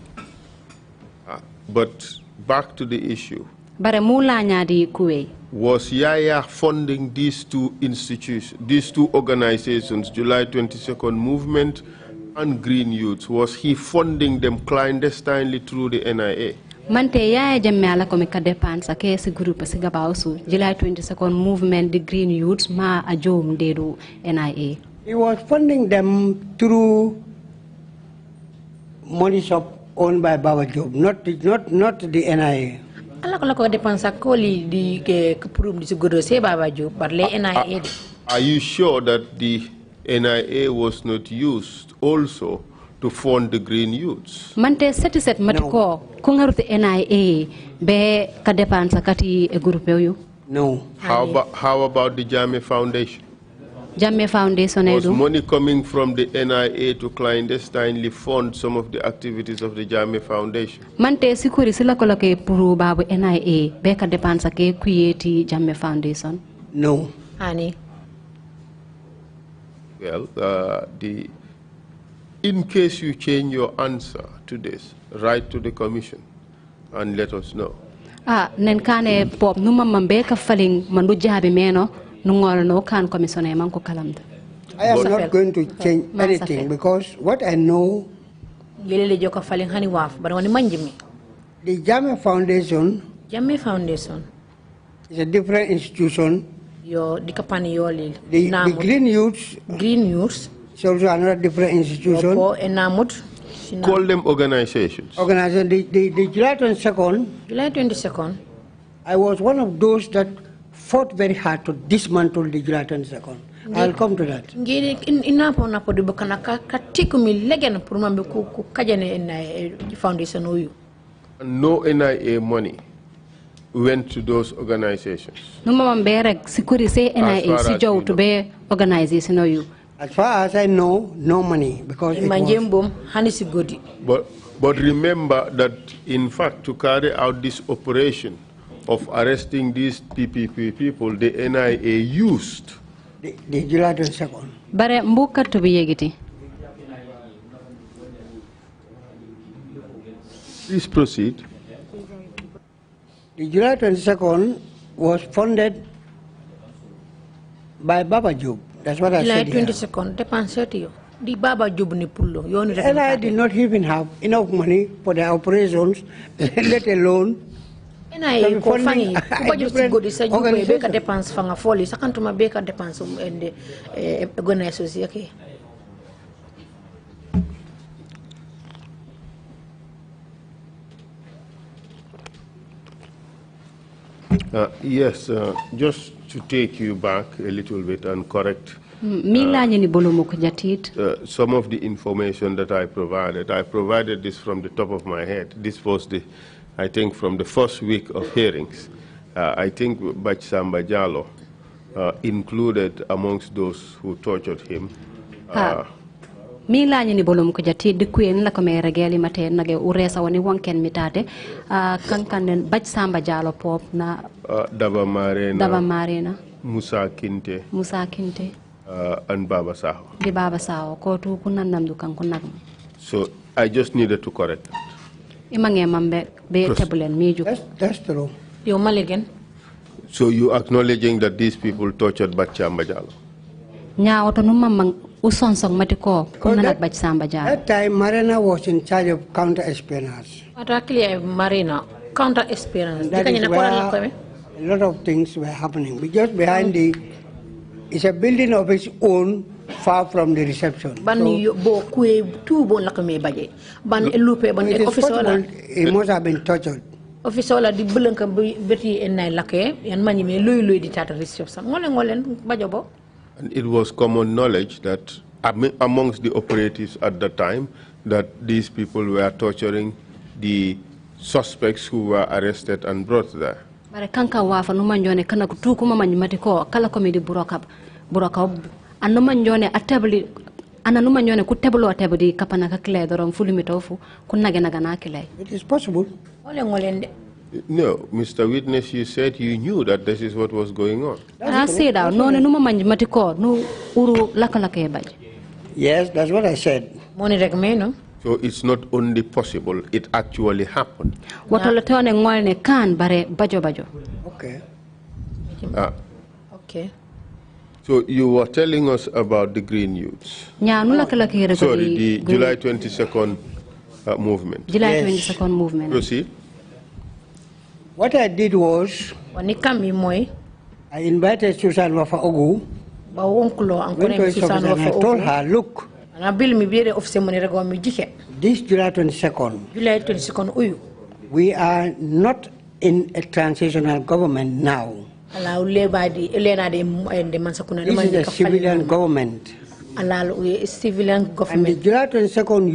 S2: But back to the issue.
S3: Bare mula nyadi kuwe.
S2: Was Yaya funding these two institutions, these two organizations, July 22nd movement and Green Youths? Was he funding them clandestinely through the NIA?
S3: Mante Yaya jamme ala ko mi ka dépense ke si groupe si gabawsu July 22nd movement the Green Youths ma ajom dedu NIA.
S4: He was funding them through money shop owned by Baba Job, not the NIA.
S5: Ala ko depensa ko li di ke purum di seguro se Baba Job par le NIA.
S2: Are you sure that the NIA was not used also to fund the Green Youths?
S3: Mante set matiko ko ngaruti NIA be ka depensa kati e groupe yo?
S4: No.
S2: How about the Jammeh Foundation?
S3: Jammeh Foundation
S2: was money coming from the NIA to clandestinely fund some of the activities of the Jammeh Foundation?
S3: Mante sikuri sila ko lake puru babu NIA be ka depensa ke create Jammeh Foundation?
S4: No.
S5: Ani.
S2: Well, in case you change your answer to this, write to the commission and let us know.
S3: Nen kane pop numa mambe ka faling mandu jabi meno. I am not
S4: going to change anything because what I know, the Jammeh Foundation is a different institution. The Green Youths is also another different institution.
S2: Call them organizations.
S4: The July 22nd, I was one of those that fought very hard to dismantle the July 22nd. I'll come to that.
S2: No NIA money went to those organizations.
S4: As far as I know, no money because
S2: but remember that in fact to carry out this operation of arresting these PPP people, the NIA used
S4: the July 22nd.
S3: Bare mbuka to be yegiti.
S2: Please proceed.
S4: The July 22nd was funded by Baba Job. That's what I said.
S5: July 22nd, depanseti di Baba Job ni pullo.
S4: NIA did not even have enough money for their operations, let alone.
S5: NIA ko fangi ko bajo si godi sa jugo e beka dépense fanga foli sakantuma beka dépense ende organisations yake.
S2: Yes, just to take you back a little bit and correct some of the information that I provided this from the top of my head. This was I think from the first week of hearings. I think Bach Samba Jallo included amongst those who tortured him.
S3: Mila ni bolom ko jati de kuen la ko me regeli mate nage uresa woni wonken mitate kankan Bach Samba Jallo pop na
S2: Daba Marena Musa Kinte and Baba Saho.
S3: Di Baba Saho ko tu kunan namdu kan kunag.
S2: So I just needed to correct that.
S4: That's true.
S5: Yo maligen.
S2: So you acknowledging that these people tortured Bachamba Jallow?
S4: That time Marina was in charge of counter-espionage.
S5: Marina, counter-espionage.
S4: That is where a lot of things were happening. Just behind it's a building of its own, far from the reception. So, it is possible he must have been tortured.
S2: And it was common knowledge that amongst the operatives at the time that these people were torturing the suspects who were arrested and brought there.
S4: It is possible.
S2: No, Mr. Witness, you said you knew that this is what was going on.
S4: Yes, that's what I said.
S2: So it's not only possible, it actually happened.
S4: Okay.
S5: Okay.
S2: So you were telling us about the Green Youths. Sorry, the July 22nd movement.
S3: July 22nd movement.
S2: Proceed.
S4: What I did was, I invited Susan Wafa Ogu. Went to his office and I told her, look, this July 22nd, we are not in a transitional government now. This is a civilian government. And the July 22nd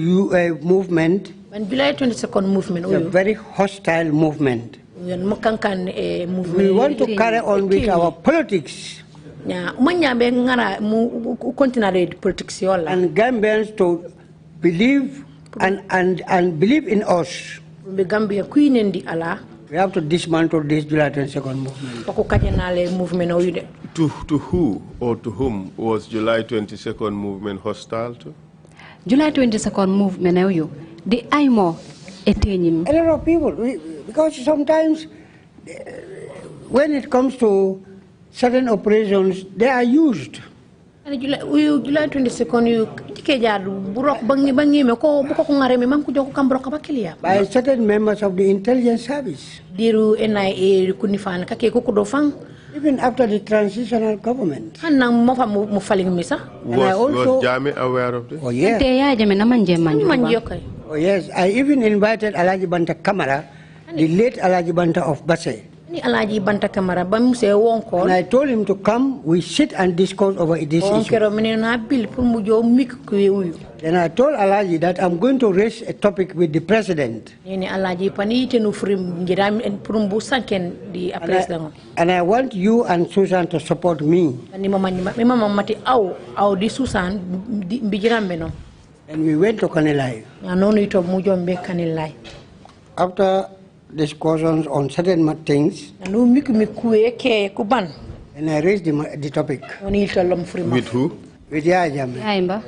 S4: movement is a very hostile movement. We want to carry on with our politics. And Gambians to believe and believe in us. We have to dismantle this July 22nd movement.
S2: To who or to whom was July 22nd movement hostile to?
S3: July 22nd movement, the IMO etenyim.
S4: A lot of people, because sometimes when it comes to certain operations, they are used.
S5: July 22nd,
S4: by certain members of the intelligence service. Even after the transitional government.
S2: Was Jame aware of this?
S4: Oh, yes. Oh, yes. I even invited Alaji Banta Kamara, the late Alaji Banta of Basse. And I told him to come, we sit and discuss over this issue. Then I told Alaji that I'm going to raise a topic with the president. And I want you and Susan to support me. And we went to Kanilai. After discussions on certain things, and I raised the topic.
S2: With who?
S4: With Yaya Jammeh.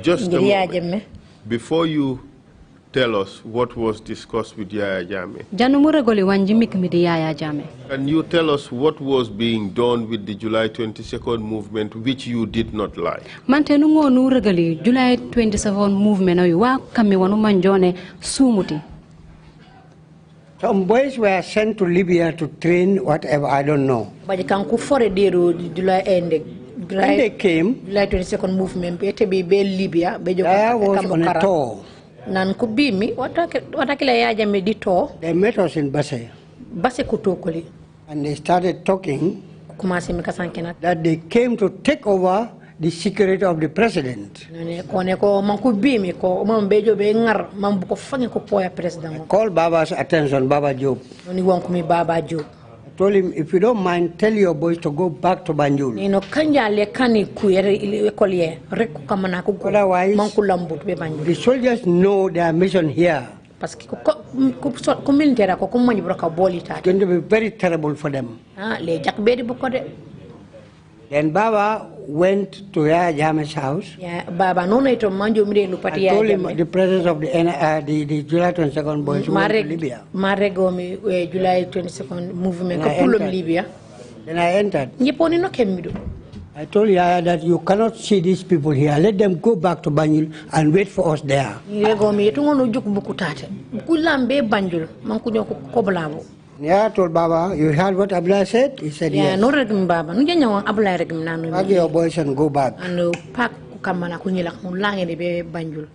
S2: Just a moment. Before you tell us what was discussed with Yaya Jammeh, can you tell us what was being done with the July 22nd movement which you did not like?
S3: July 27 movement
S4: Some boys were sent to Libya to train whatever, I don't know. When they came,
S5: July 22nd movement,
S4: I was on a tour. They met us in Basse. And they started talking that they came to take over the security of the president. I called Baba's attention, Baba Job. I told him, if you don't mind, tell your boys to go back to Banjul. Otherwise, the soldiers know their mission here. It's going to be very terrible for them. Then Baba went to Yaya Jammeh's house. I told him the presence of the July 22nd boys who went to Libya.
S5: July 22nd movement Libya.
S4: Then I entered.
S5: Nyeponi no kemido.
S4: I told Yaya that you cannot see these people here. Let them go back to Banjul and wait for us there.
S5: Yego mi yetu ngono juk buku tate. Kulambe Banjul mankunyo ko blabo.
S4: Yaya told Baba, you heard what Abdullah said? He said
S5: yes.
S4: yes.
S5: No regim Baba. Nujanya wang Abdullah regim nanu.
S4: Pack your boys and go back.
S5: And pack kukamana kunyila mulange ni be Banjul.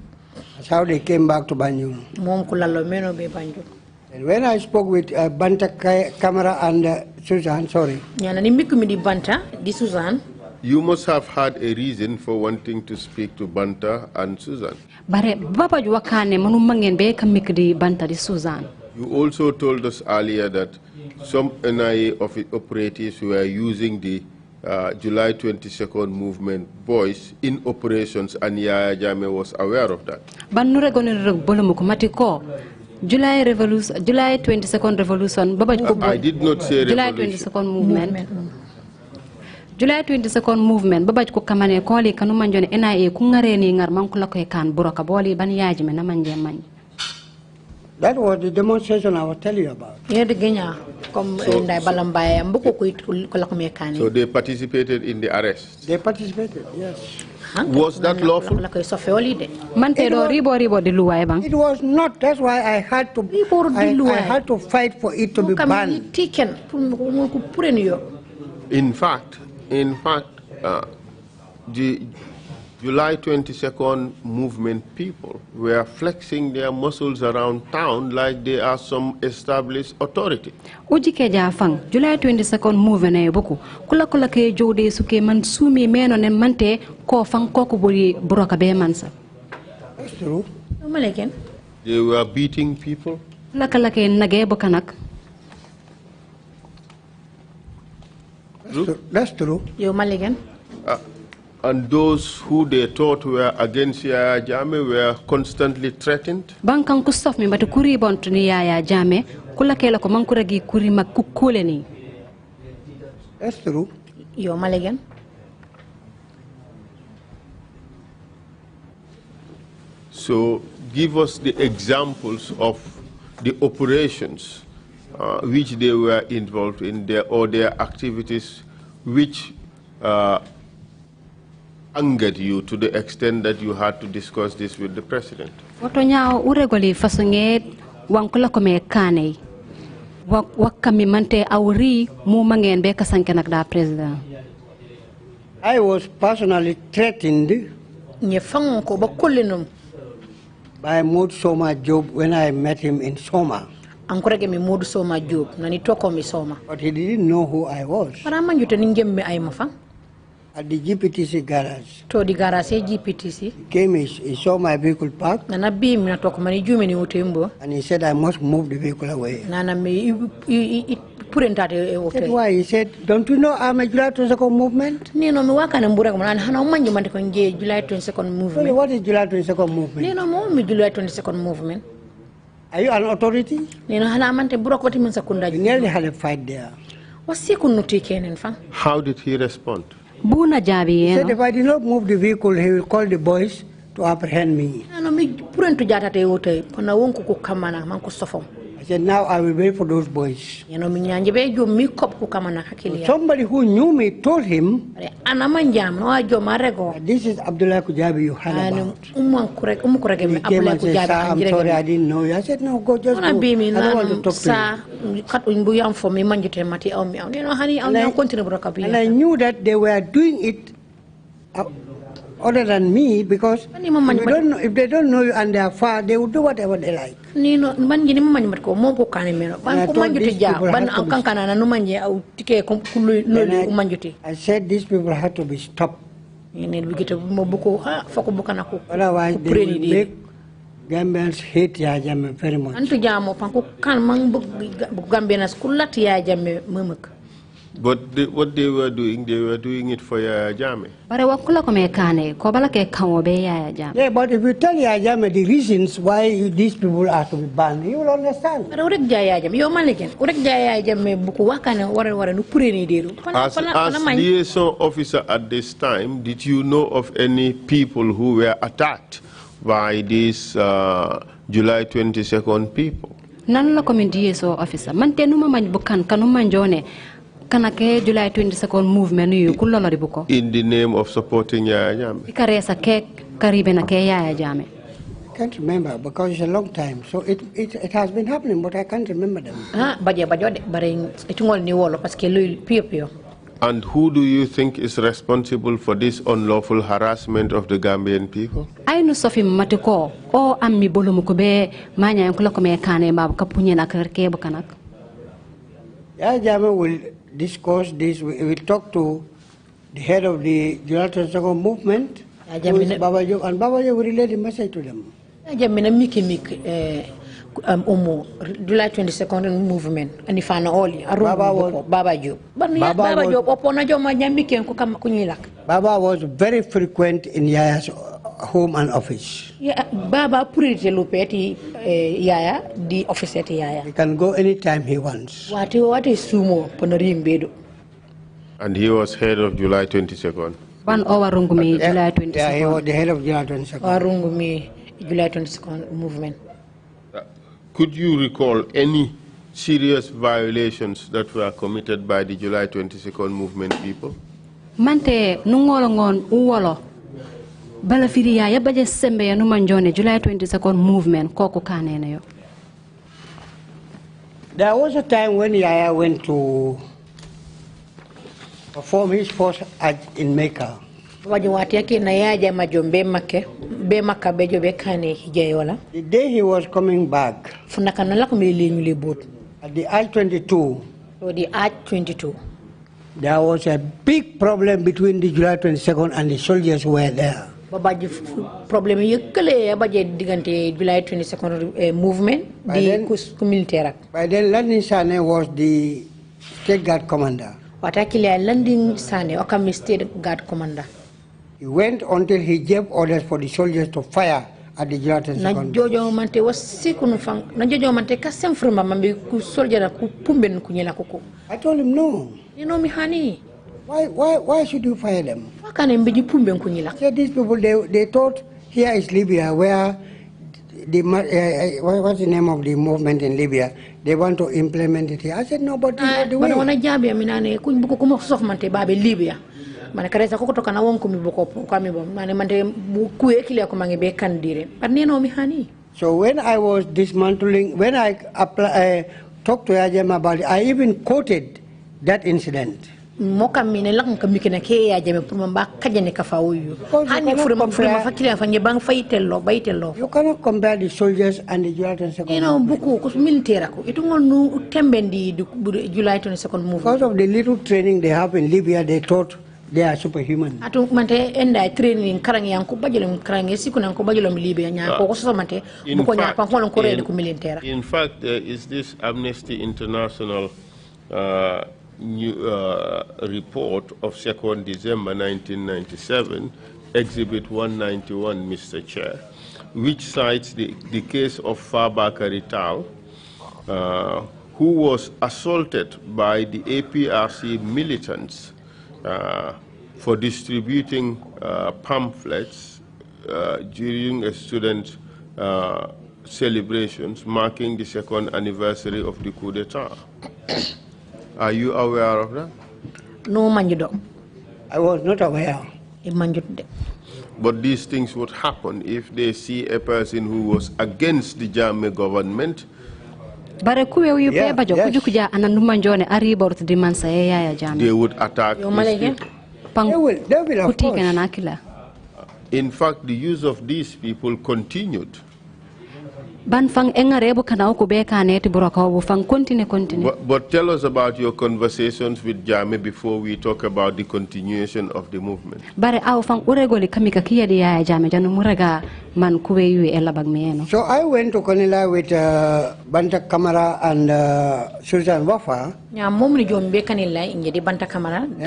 S4: That's how they came back to Banjul.
S5: Mom kulalo meno be Banjul.
S4: And when I spoke with Banta Camera and Susan, sorry.
S5: Yana ni mikumi di Banta di Susan.
S2: You must have had a reason for wanting to speak to Banta and Susan.
S3: Bare baba wakane manu mangen be kamikdi Banta di Susan.
S2: You also told us earlier that some NIA operatives were using the July 22nd movement voice in operations, and Yaya Jammeh was aware of that.
S3: Banure gonere bolomuko matiko. July 22nd revolution. Baba
S2: I did not say
S3: July
S2: revolution.
S3: 22nd movement. July 22nd movement. Baba ko kamane ko li kanu manjone NIA ku ngare ni ngar man ko la koy kan buroka boli ban yaaji me na manje man.
S4: That was the demonstration I was telling you about.
S2: So they participated in the arrest?
S4: They participated, yes.
S2: Was that lawful?
S4: It was not. That's why I had to fight for it to be banned.
S2: In fact, the July 22nd movement people were flexing their muscles around town like they are some established authority.
S3: Ujike jafang July 22nd movement ay boku kula ke jode suke man sumi meno ne mante ko fang koku buri broka be mansa.
S4: That's true.
S2: They were beating people.
S3: Kula ke nage bokanak.
S4: That's true.
S5: Yo maligen.
S2: And those who they thought were against Yaya Jammeh were constantly threatened?
S3: Bankang kustof mi batu kuri bontu ni Yaya Jammeh kula kela ko mankuragi kuri makukule ni.
S4: That's true.
S5: Yo maligen.
S2: So give us the examples of the operations which they were involved in or their activities which angered you to the extent that you had to discuss this with the president?
S3: Woto nyaaw uregoli fasonge wankula ko me kane wakami mante awri mu mangen be kasanke nak da president.
S4: I was personally threatened by Mood Soma Job when I met him in Soma. But he didn't know who I was. At the GPTC garage.
S5: To the garage GPTC.
S4: He came, he saw my vehicle parked. And he said I must move the vehicle away. That's why he said, don't you know I'm a July 22nd movement?
S5: July 22nd movement.
S4: What is July 22nd movement?
S5: July 22nd movement.
S4: Are you an authority? You nearly had a fight there.
S2: How did he respond?
S4: He said if I did not move the vehicle, he will call the boys to apprehend me. I said, now I will wait for those boys. Somebody who knew me told him, this is Abdoulie Kujabi you heard about. He came and said, sir, I'm sorry, I didn't know you. I said, no, go, just go. I don't want to talk to you. And I knew that they were doing it other than me, because if they don't know you and they are far, they will do whatever they like. I said these people have to be stopped. Otherwise, they will make Gambians hate Yaya Jammeh very much.
S2: But what they were doing it for Yaya Jammeh.
S4: Yeah, but if you tell Yaya Jammeh the reasons why these people are to be banned, he will understand.
S2: As liaison officer at this time, did you know of any people who were attacked by these July 22nd people?
S3: Nan la ko min liaison officer man te numa man bukan kanu man jone kanake July 22nd movement yu kulolo ribuko
S2: in the name of supporting Yaya Jammeh?
S3: ikaresa ke karibe na ke Yaya Jammeh.
S4: I can't remember because it's a long time. So it has been happening, but I can't remember them.
S2: And who do you think is responsible for this unlawful harassment of the Gambian people?
S3: I know Sophie Matiko or Ammi Bolumukube, Manya and Kulakome Kane, Kapunya Nakarke Bokanak.
S4: Yaya Jammeh will discuss this. We will talk to the head of the July 22nd movement, Baba Job, and Baba Job will relay the message to them.
S5: July 22nd movement and if I know all Baba Job.
S4: Baba was very frequent in Yaya's home and office.
S5: Yeah, Baba pretty lupeti Yaya, the office at Yaya.
S4: He can go anytime he wants.
S5: What is sumo ponorim bedu?
S2: And he was head of July 22nd.
S3: 1 hour Rungumi, July 22nd.
S4: Yeah, he was the head of July 22nd.
S5: Rungumi, July 22nd movement.
S2: Could you recall any serious violations that were committed by the July 22nd movement people?
S3: Mante nungolongon uwolo balafiria ya baje sembe ya numanjone July 22nd movement koko kanene yo.
S4: There was a time when Yaya went to perform his first Hajj in Mecca.
S5: The
S4: day he was coming back, at the I-22, there was a big problem between the July 22nd and the soldiers who were there.
S5: Problem July 22nd movement.
S4: By then, Landing Sane was the state guard commander.
S5: Landing Sane, Okami state guard commander.
S4: He went until he gave orders for the soldiers to fire at the July 22nd. I told him no.
S5: You know me, honey.
S4: Why should you fire them?
S5: Said
S4: these people, they thought here is Libya, where the what's the name of the movement in Libya? They want to implement it here. I said no, but the way. So when I was dismantling, when I talked to Yaya Jammeh about it, I even quoted that incident. You cannot compare the soldiers and the July 22nd movement. Because of the little training they have in Libya, they thought they are superhuman.
S2: In fact, is this Amnesty International report of 2nd December 1997, Exhibit 191, Mr. Chair, which cites the case of Fabakary Tal, who was assaulted by the APRC militants for distributing pamphlets during a student celebrations marking the 2nd anniversary of the coup d'etat. Are you aware of that?
S5: No, Manjudo.
S4: I was not aware.
S2: But these things would happen if they see a person who was against the Jammeh government.
S3: They
S2: would attack these people.
S4: They will, of course.
S2: In fact, the use of these people continued.
S3: But tell
S2: us about your conversations with Jammeh before we talk about the continuation of the movement.
S4: So I went to Konila with Banta Kamara and Sultan Wafa. And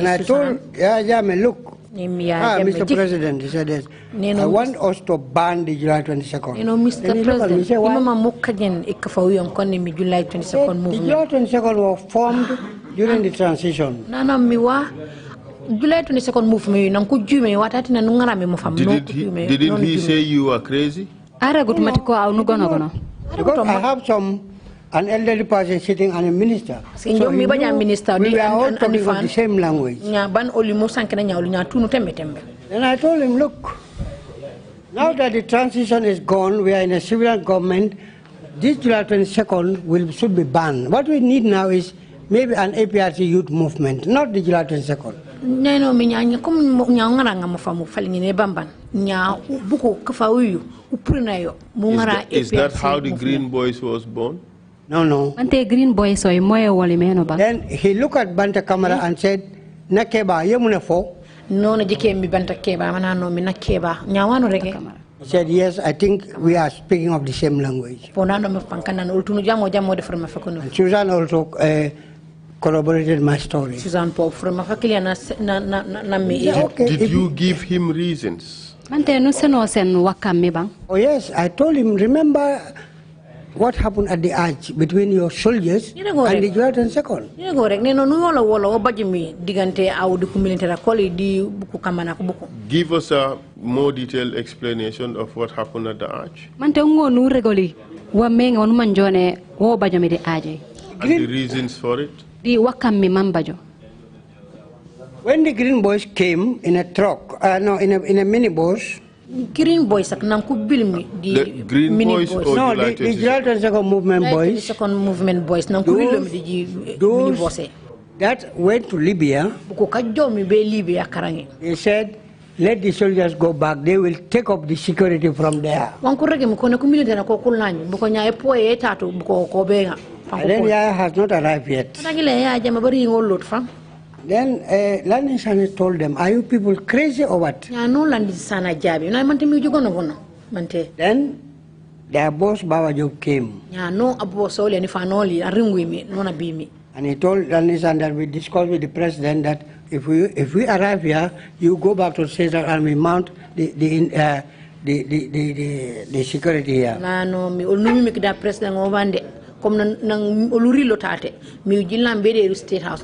S4: I told Jammeh, look, Mr. President, he said this, I want us to ban the July 22nd.
S5: You know, Mr. President, the July 22nd movement.
S4: The July 22nd was formed during the transition.
S5: July 22nd movement,
S2: didn't he say you were crazy?
S4: Because I have some an elderly person sitting and a minister. So we were all talking of the same language. Then I told him, look, now that the transition is gone, we are in a civilian government, this July 22nd should be banned. What we need now is maybe an APRC youth movement, not the July 22nd.
S2: Is that how the Green Boys was born?
S4: No. Then he looked at Banta Kamara and said, Nakeba, yemunefo. He said, yes, I think we are speaking of the same language. And Susan also corroborated my story.
S2: Did you give him reasons?
S4: Oh yes, I told him, remember what happened at the arch between your soldiers and the July 22nd.
S2: Give us a more detailed explanation of what happened at the arch. And the reasons for it.
S4: When the Green Boys came in a truck, in a minibus.
S5: Green Boys, the
S2: Green Boys or
S4: no, the July 22nd movement boys. Those that went to Libya. They said, let the soldiers go back. They will take up the security from there. And then Yaya has not arrived yet. Then Landing Sana told them, are you people crazy or what? Then their boss Baba Job came. And he told Landing Sana that we discussed with the president that if we arrive here, you go back to Central Army, mount the security here. State House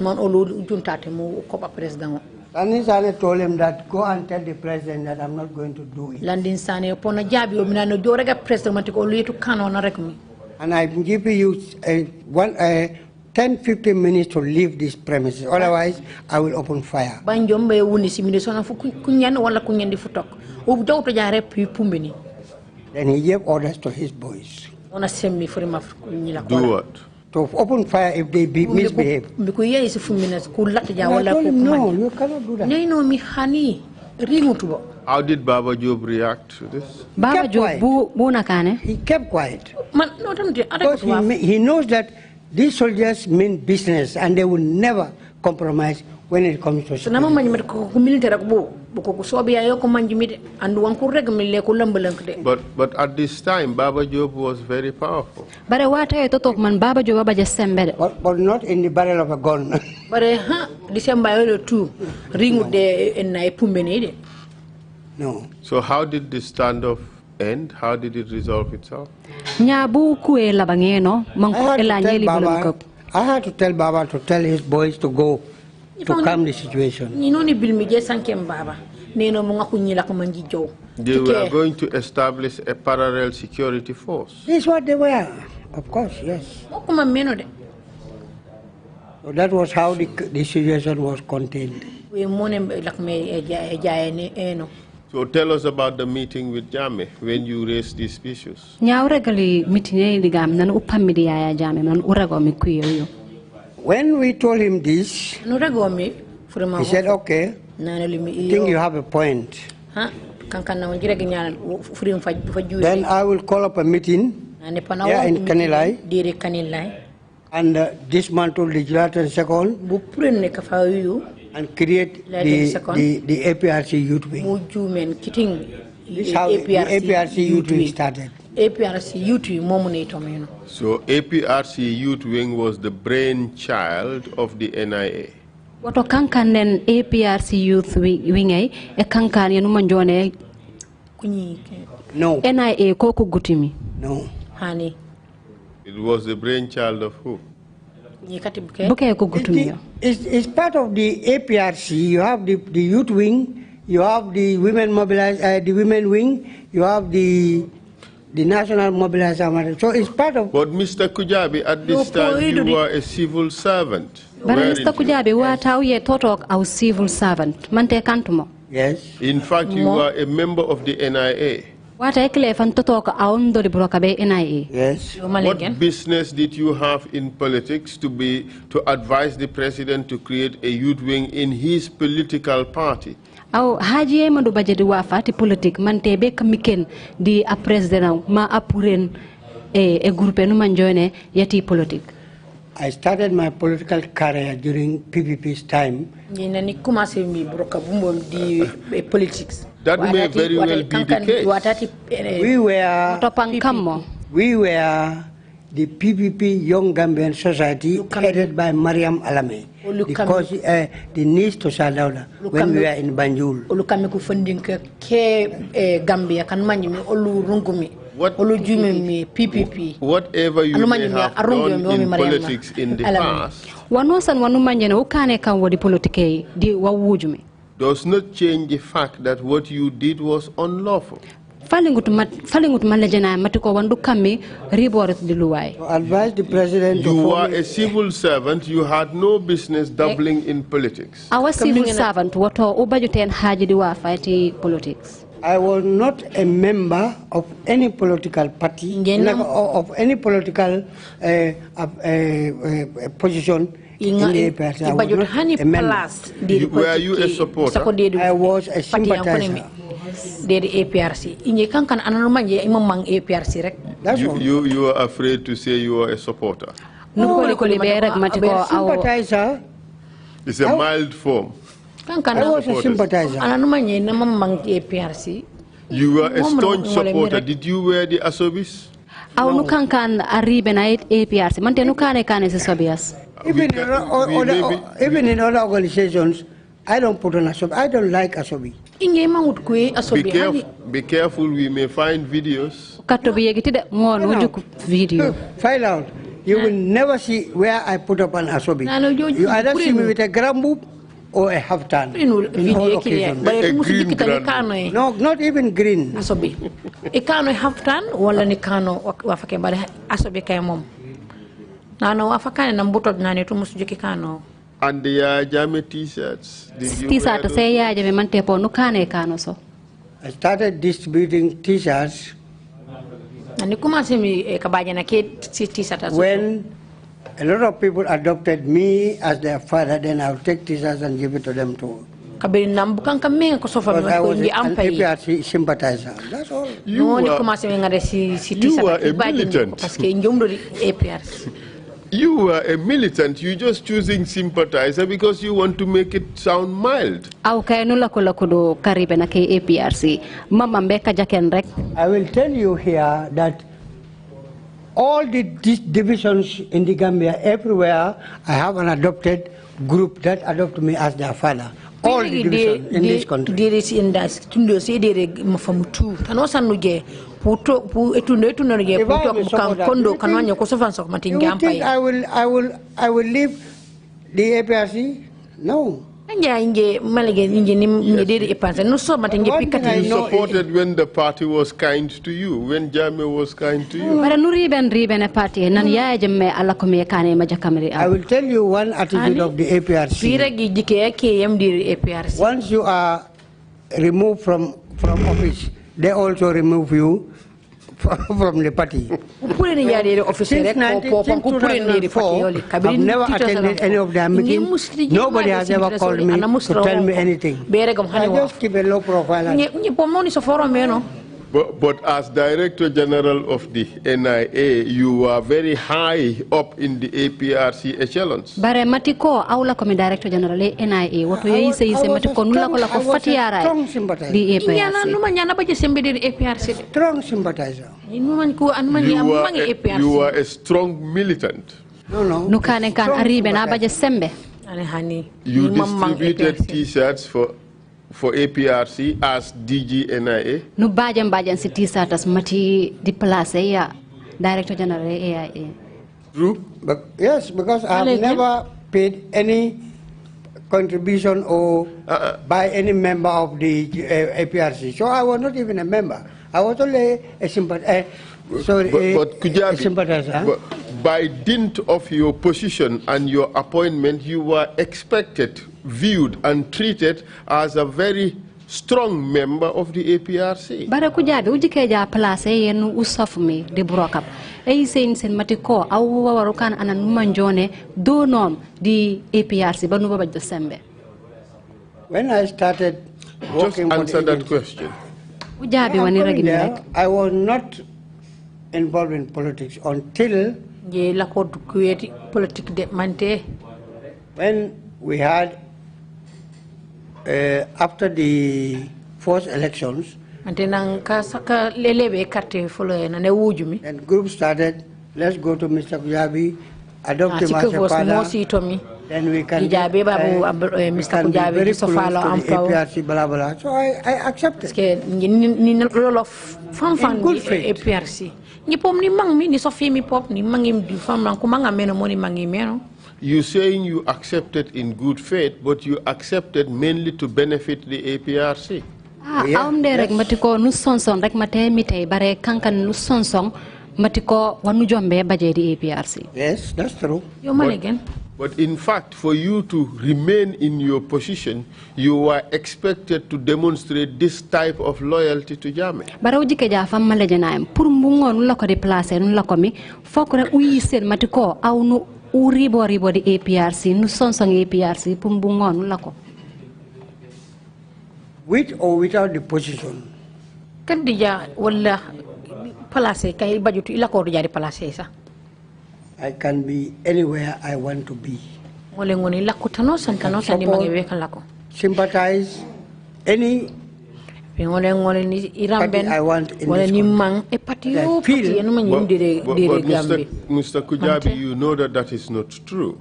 S4: Landing Sane told him that go and tell the president that I'm not going to do it. And I'm giving you 10-15 minutes to leave this premises, otherwise I will open fire. Then he gave orders to his boys.
S2: Do what?
S4: To open fire if they misbehave. And I told him, no, you cannot do that.
S2: How did Baba Job react to this?
S4: He kept quiet. Because he knows that these soldiers mean business and they will never compromise when it comes to security.
S2: But at this time, Baba Job was very powerful.
S4: But not in the barrel of a gun. No.
S2: So how did the standoff end? How did it resolve itself?
S4: I had to tell Baba to tell his boys to go to calm the situation.
S2: They were going to establish a parallel security force.
S4: This is what they were. Of course, yes. So that was how the situation was contained.
S2: So tell us about the meeting with Jammeh when you raised these issues.
S4: When we told him this, he said, okay, I think you have a point. Then I will call up a meeting here in Kanilai and dismantle the July 22nd and create the APRC youth wing. This is how the APRC youth wing started.
S2: So APRC youth wing was the brainchild of the NIA.
S3: Wato kankan APRC youth wing e kankan yanu manjone
S4: no
S3: NIA koko gutimi
S4: no
S5: hani
S2: it was the brainchild of who?
S4: It's part of the APRC. You have the youth wing, you have the women mobilized, the women wing, you have the the National Mobilization. So it's part of...
S2: But Mr. Kujabi, at this time, you were a civil servant.
S3: But Mr. Kujabi, what are you totok our civil servant? Mante kantumo.
S4: Yes.
S2: In fact, you were a member of the NIA.
S3: What I clear fan totok aundo di brokabe NIA.
S4: Yes.
S2: What business did you have in politics to advise the president to create a youth wing in his political party?
S3: Aw haji madu baje di wafati politique mante be kamiken di a president ma apuren e groupe no manjone yati politique.
S4: I started my political career during PPP's time.
S2: That may very well be the case.
S4: We were the PPP Young Gambian Society headed by Mariam Alame, because the niece to Sadaula when we were in Banjul.
S2: Whatever you may have done in politics in the past does not change the fact that what you did was unlawful.
S4: To advise the president.
S2: You are a civil servant. You had no business dabbling in politics.
S3: Our civil servant, politics.
S4: I was not a member of any political party, of any political position in the APRC. I was not a member.
S2: Were you a supporter?
S4: I was a sympathizer.
S2: You are afraid to say you are a supporter.
S4: No, a sympathizer.
S2: It's a mild form.
S4: I was a sympathizer.
S2: You were a staunch supporter. Did you wear the asobis?
S4: Even in other organizations, I don't put on asobi. I don't like asobi.
S2: Be careful, we may find videos.
S4: File out. You will never see where I put up an asobi. You either see me with a grambu or a haftan. In all occasions. No, not even green.
S5: Asobi. Ikano haftan wala nikano wafake bale asobi kay mom. Nano wafakane nambuto nani tu musujuki kano.
S2: And the Jame t-shirts.
S4: I started distributing t-shirts when a lot of people adopted me as their father. Then I would take t-shirts and give it to them too. Because I was an APRC sympathizer. That's all.
S2: You were a militant. You were a militant. You just choosing sympathizer because you want to make it sound mild.
S4: I will tell you here that all the divisions in the Gambia, everywhere, I have an adopted group that adopt me as their father. All the divisions in this country. You think I will leave the APRC? No.
S2: You supported when the party was kind to you, when Jame was kind to you.
S4: I will tell you one attitude of the APRC. Once you are removed from office, they also remove you from the party. Since 2004, I've never attended any of their meetings. Nobody has ever called me to tell me anything. I just keep a low profile.
S2: But as Director General of the NIA, you are very high up in the APRC echelons.
S3: Bare matiko aula komi Director General NIA. What we say is matiko nula kola ko fatiara.
S4: Strong sympathizer.
S3: The APRC.
S4: Strong sympathizer.
S2: You are a strong militant.
S4: No.
S3: Nukane kan aribe na baje sembe.
S2: You distributed T-shirts for APRC as DG NIA?
S3: No bajan si T-shirts mati di place ya Director General AIA.
S2: True?
S4: Yes, because I have never paid any contribution or by any member of the APRC. So I was not even a member. I was only a sympathizer.
S2: But Kujabi,
S4: a sympathizer.
S2: By dint of your position and your appointment, you were expected, viewed, and treated as a very strong member of the APRC.
S3: Bara Kujabi, ujike ja place yenu usof mi de brokap. Ei sen matiko au warukan ananumanjone do nom di APRC banu baba December.
S4: When I started working,
S2: just answer that question.
S3: Kujabi wani ragimi.
S4: I was not involved in politics until when we had after the first elections, and groups started, let's go to Mr. Kujabi, adopt him as a father, then we can be very close to the APRC, blah, blah. So I accepted. In good faith.
S2: You saying you accepted in good faith, but you accepted mainly to benefit the APRC.
S3: Matiko nu sonson rek mate mitay bare kankan nu sonson matiko wanu jombe baje di APRC.
S4: Yes, that's true.
S2: But in fact, for you to remain in your position, you were expected to demonstrate this type of loyalty to Jammeh.
S3: Bara ujike ja fam malejenaim pour mbungo nu lako de place nu lako mi fokre uyi sen matiko au nu uribo di APRC nu sonson APRC pour mbungo nu lako.
S4: With or without the position?
S5: Kan dija wala place kay bajutu ilako di place sa.
S4: I can be anywhere I want to be. Sympathize any party I want in this country.
S2: Mr. Kujabi, you know that is not true.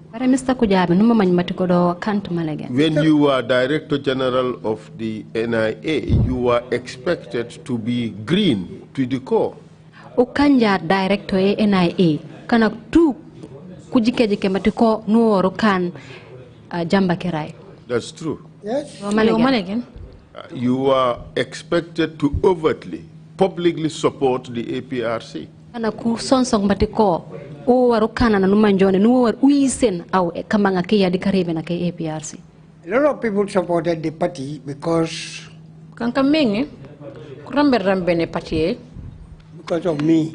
S2: When you were Director General of the NIA, you were expected to be green to the core.
S3: Ukanja Director NIA. Kana tu kujike matiko nuoro kan jamba kirai.
S2: That's true.
S4: Yes.
S2: You are expected to overtly, publicly support the APRC.
S3: Kana ku sonsong matiko o warukana na numanjone nuwar uisen au kamanga kia di karibe na ke APRC.
S4: A lot of people supported the party because
S5: kankamenge kurambe ne party
S4: because of me.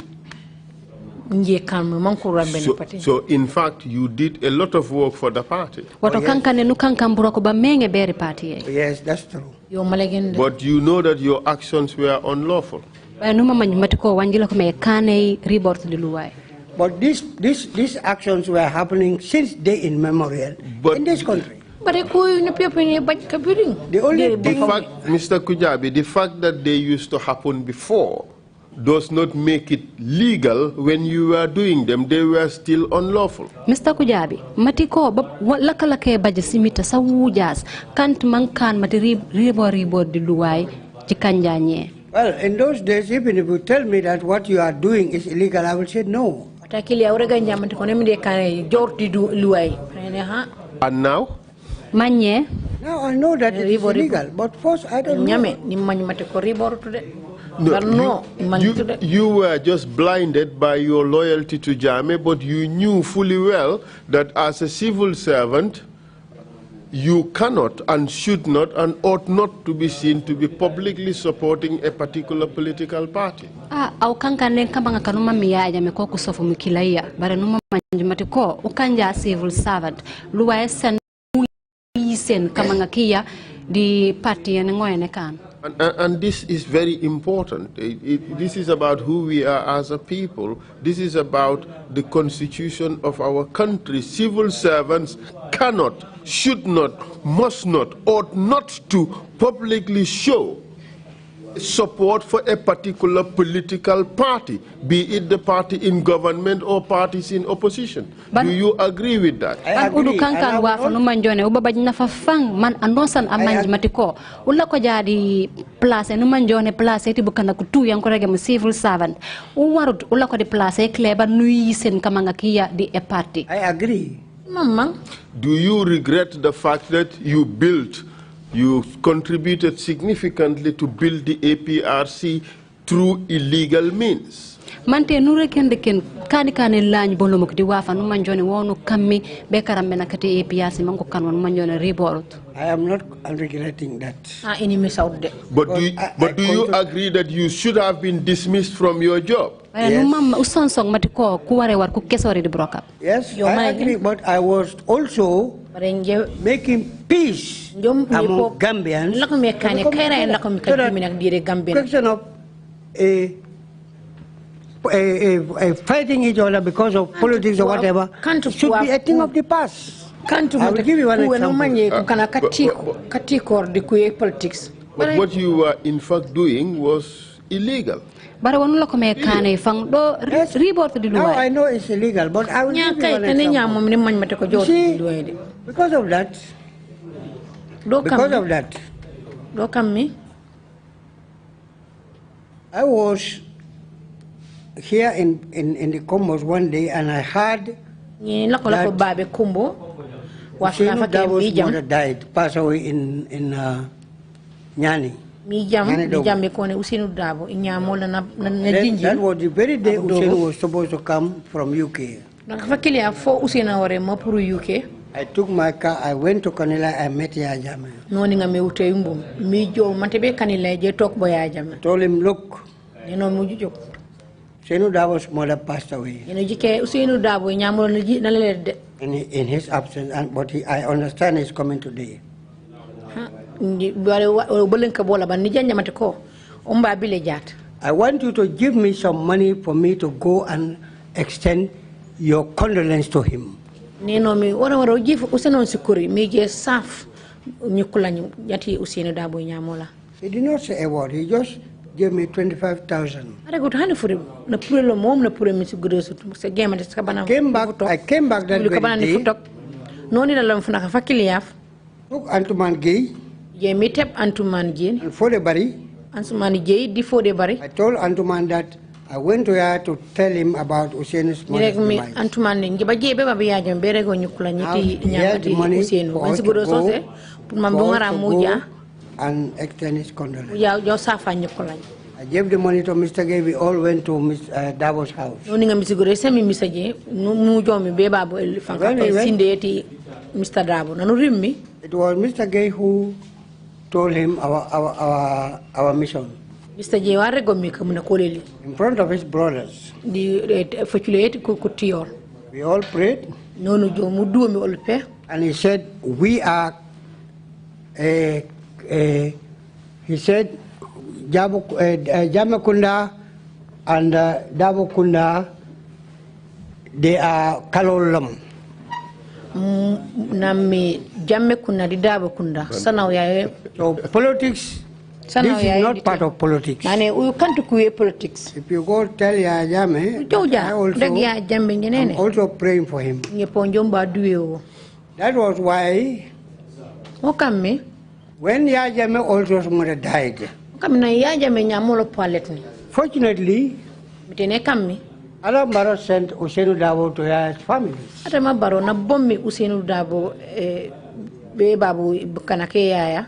S2: So in fact, you did a lot of work for the party.
S4: Yes, that's true.
S2: But you know that your actions were unlawful.
S4: But these actions were happening since day immemorial in this country.
S2: The fact, Mr. Kujabi, the fact that they used to happen before does not make it legal when you were doing them. They were still unlawful.
S3: Mr. Kujabi, matiko lakalake bajasimita sa wujas kant mankan mati ribo di luwai chikanjanye.
S4: Well, in those days, even if you tell me that what you are doing is illegal, I will say no.
S2: And now?
S3: Manye.
S4: Now I know that it is illegal, but first I don't know.
S2: No, you were just blinded by your loyalty to Jammeh, but you knew fully well that as a civil servant, you cannot and should not and ought not to be seen to be publicly supporting a particular political party.
S3: Au kankane kabanga kanuma miya jame ko kusofu mikilaya bare numa manjimatiko ukanja civil servant luwa sen kamanga kia di party ngoyene kan.
S2: And this is very important. This is about who we are as a people. This is about the constitution of our country. Civil servants cannot, should not, must not, ought not to publicly show support for a particular political party, be it the party in government or parties in opposition. Do you agree with that?
S4: I agree. I agree.
S2: Do you regret the fact that you contributed significantly to build the APRC through illegal means.
S3: Mante nure kende ken kani lañ bolo mok di wafa no manjone wonu kammi be karambe nakati APRC mango kanwon manjone reborot.
S4: I am not regretting that.
S2: But do you agree that you should have been dismissed from your job?
S4: Yes, I agree, but I was also making peace among Gambians. Question of fighting each other because of politics or whatever should be a thing of the past. I will give you an example.
S2: But what you were in fact doing was illegal.
S4: Now I know it's illegal, but I will give you an example. You see, because of that, I was here in the Combos one day and I heard that Usainu Dabo's mother died, passed away in Nyani. That was the very day Usainu was supposed to come from UK. I took my car, I went to Kanila, I met Yajame. Told him, look, Usainu Dabo's mother passed away. In his absence, but I understand he's coming today. I want you to give me some money for me to go and extend your condolence to him. He did not say a word, he just gave me 25,000. I came back that very day. Took Antuman Gay and for the bari. I told Antuman that I went to her to tell him about Usainu's mother's demise. He had money for us to go and extend his condolence. I gave the money to Mr. Gay. We all went to Dabo's house. It was Mr. Gay who told him our mission. In front of his brothers. We all prayed. And he said, we are, he said, Jamakunda and Dabokunda, they are Kalolam. So politics, this is not part of politics. If you go tell Yajame, I'm also praying for him. That was why when Yajame also mother died, fortunately, Adam Barrow sent Usainu Dabo to his family.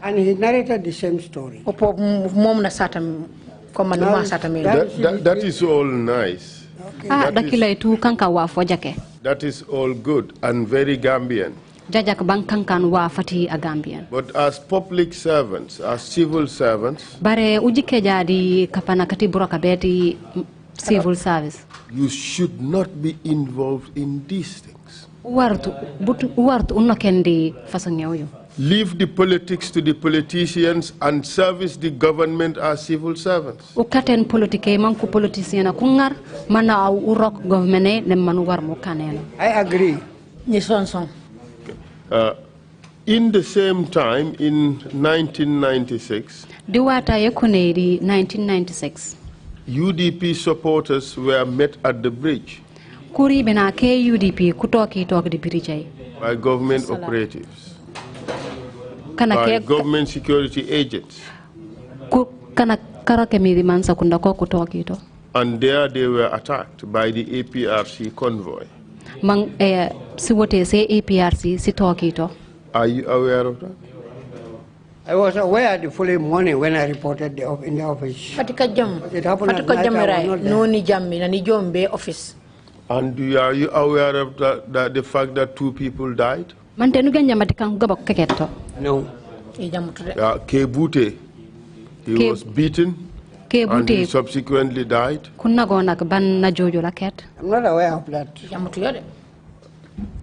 S4: And he narrated the same story.
S2: That is all nice.
S3: Okay.
S2: That is all good and very Gambian. But as public servants, as civil servants,
S3: civil service,
S2: you should not be involved in these things. Leave the politics to the politicians and service the government as civil servants.
S3: I
S2: agree. In the same time, in 1996, UDP supporters were met at the bridge by government operatives, by government security agents. And there they were attacked by the APRC convoy. Are you aware of that?
S4: I was aware the following morning when I reported in the office. It happened at night, I was not there.
S5: Office.
S2: And are you aware of the fact that 2 people died?
S3: No.
S2: Kebute, he was beaten and he subsequently died.
S4: I'm not aware of that.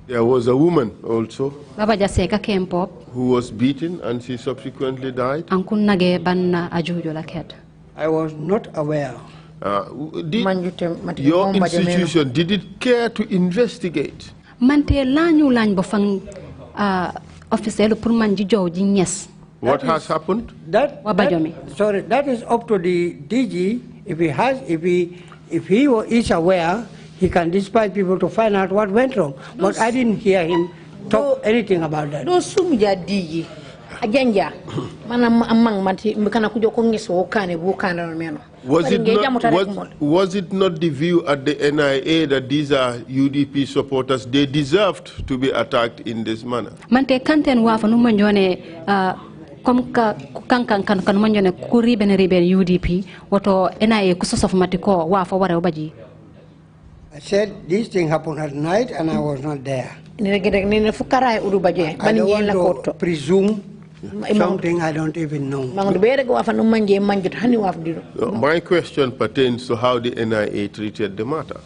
S2: There was a woman also who was beaten and she subsequently died.
S4: I was not aware.
S2: Your institution, did it care to investigate? What has happened?
S4: That is up to the DG. If he is aware, he can dispatch people to find out what went wrong. But I didn't hear him talk anything about that.
S2: Was it not the view at the NIA that these are UDP supporters? They deserved to be attacked in this manner.
S4: I said this thing happened at night and I was not there. I don't want to presume something I don't even know.
S2: My question pertains to how the NIA treated the matter.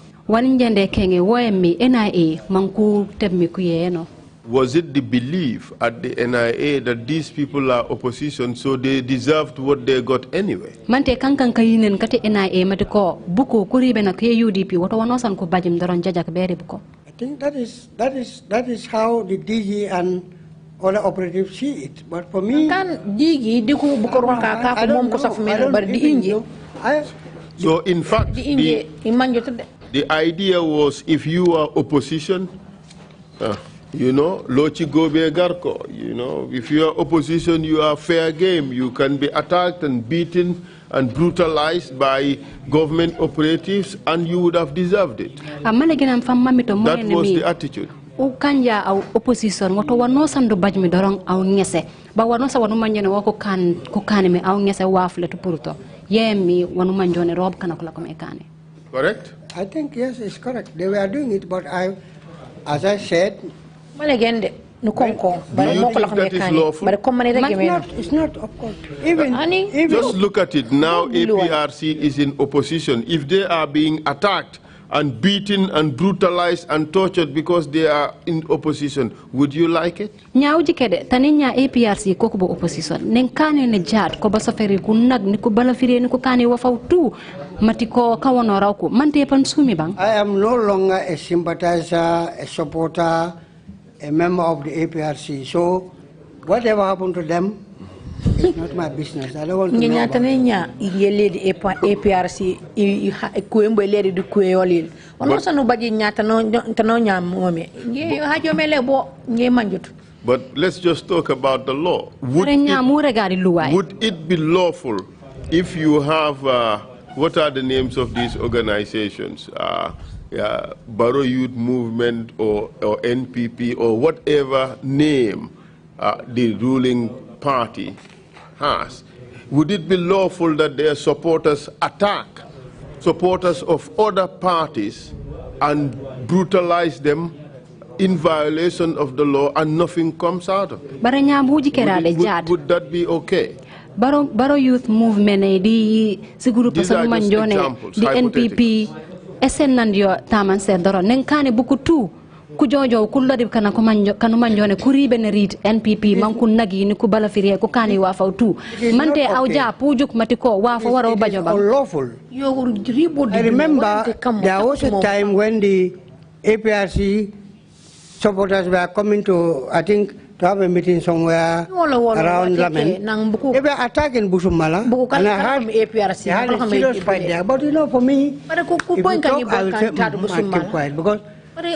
S2: Was it the belief at the NIA that these people are opposition, so they deserved what they got anyway?
S3: I think
S4: that is how the DG and other operatives see it. But for me,
S2: so in fact, the idea was if you are opposition, you know, Lochi Gobe Garko, you know, if you are opposition, you are fair game. You can be attacked and beaten and brutalized by government operatives, and you would have deserved it. That was the attitude.
S3: Ukanja au opposition wato wanosa ndo bajmi dorong au ngese ba wanosa wanu manjone wako kukane me au ngese wafle to purto yemi wanu manjone rob kana kula kome kane.
S2: Correct?
S4: I think yes, it's correct. They were doing it, but as I said,
S2: do you think that is lawful?
S4: It's not, of course. Even
S2: just look at it now. APRC is in opposition. If they are being attacked and beaten and brutalized and tortured because they are in opposition, would you like it?
S3: Nyauji kede taninya APRC ko kubo opposition nenkane ne jat ko basaferi kunag ni ko balafire ni ko kane wafautu matiko kawono rawko mante pan sumi bang.
S4: I am no longer a sympathizer, a supporter, a member of the APRC. So whatever happened to them, it's not my business. I don't want to know about it.
S2: But let's just talk about the law. Would it be lawful if you have, what are the names of these organizations? Baro Youth Movement or NPP or whatever name the ruling party has. Would it be lawful that their supporters attack supporters of other parties and brutalize them in violation of the law and nothing comes out of it? Would that be okay?
S3: Baro Youth Movement di siguru pasalu manjone di NPP SN nandio taman sedoro nenkane bukutu kujojo kullodi kana manjone kuribe ne rit NPP manku nagi ni ku balafiri ko kani wa fawtu mante awja pujuk matiko wa fa waro bajoba
S4: unlawful. I remember there was a time when the APRC supporters were coming to, I think, to have a meeting somewhere around Lamen. They were attacking Busumala, and I had a serious fight there. But you know, for me, if you talk, I will say, I keep quiet, because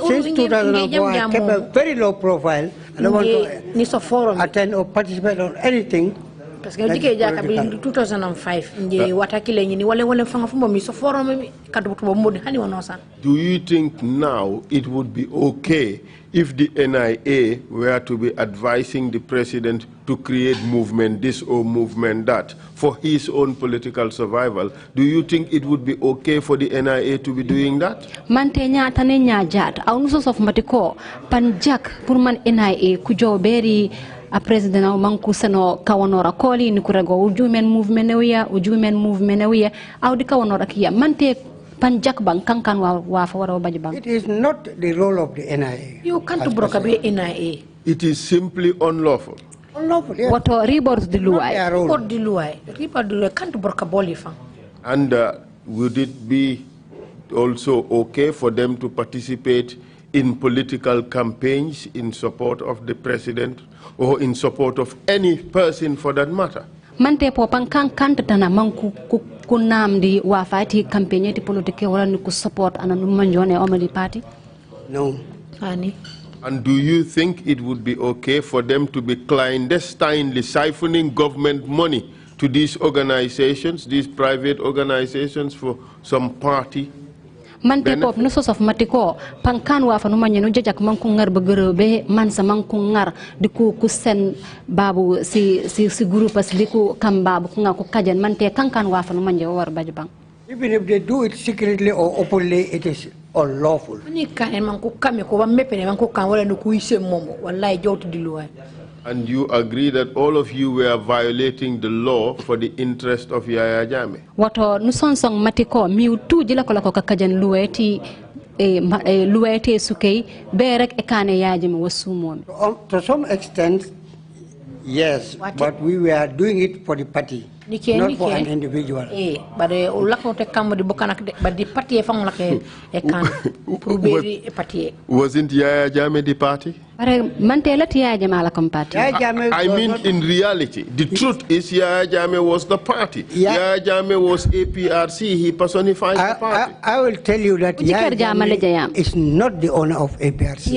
S4: since 2004, I kept a very low profile. I don't want to attend or participate on anything
S5: Parce que dike ja ka bi 2005 nje watakile nyini wale fanga fumbo mi so forum mi kadu to modi hani wono sa.
S2: Do you think now it would be okay if the NIA were to be advising the president to create movement this or movement that for his own political survival? Do you think it would be okay for the NIA to be doing that?
S3: Mantenya tane nyajat au nusos of matiko panjak purman NIA kujoberi a president au manku sano kawanora koli ni kurego ujumen movement newiya au di kawanora kia mante panjak bang kankan wa fa wara baji bang.
S4: It is not the role of the NIA.
S5: You can't broker be NIA.
S2: It is simply unlawful.
S4: Unlawful, yes.
S3: Wato report di luai.
S5: Report di luai can't broker boli fa.
S2: And would it be also okay for them to participate in political campaigns in support of the president or in support of any person for that matter?
S3: Mante po pangkang tana manku kunam di wafati campaign ti politike wala ni ku support ana manjone omali party?
S4: No.
S5: Ani.
S2: And do you think it would be okay for them to be clandestinely siphoning government money to these organizations, these private organizations for some party?
S3: Mante pop no sos of matiko pangkan wa fa no manyenu jajak manku ngar be mansa manku ngar di ku sen babu si groupe as di ku kam babu ku ngako kajan mante kankan wa fa no manje war bajbang.
S4: Even if they do it secretly or openly, it is unlawful.
S5: Ni kan manku kame ko wa mepene manku kan wala no ku ise momo wallahi jawtu di luai.
S2: And you agree that all of you were violating the law for the interest of Yaya Jammeh?
S3: Wato nusonsong matiko miutu jila kola ko kajan lueti lueti sukei berek ekane yajime wasumo.
S4: To some extent, yes, but we were doing it for the party, not for an individual.
S5: But ulakote kamo di bokanak but the party fang lake ekan proberi party.
S2: Wasn't Yaya Jammeh the party?
S3: I
S2: mean, in reality, the truth is Yaya Jammeh was the party. Yaya Jammeh was APRC. He personifies the party.
S4: I will tell you that Yaya Jammeh is not the owner of APRC.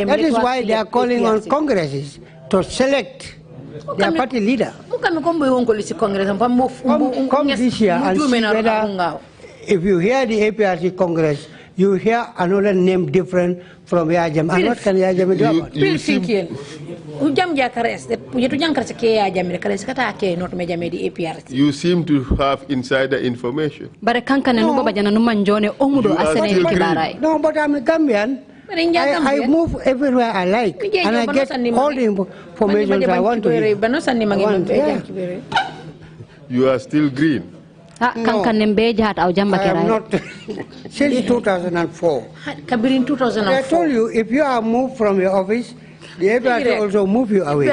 S4: That is why they are calling on congresses to select their party leader. Come this year and see whether, if you hear the APRC Congress, you hear another name different from Yaya Jammeh. And what can Yaya Jammeh do about it?
S2: You seem to have insider information.
S4: No, but I'm a Gambian. I move everywhere I like, and I get all the information I want to hear.
S2: You are still green.
S4: No, I am not. Since 2004. I told you, if you are moved from your office, the APRC also move you away.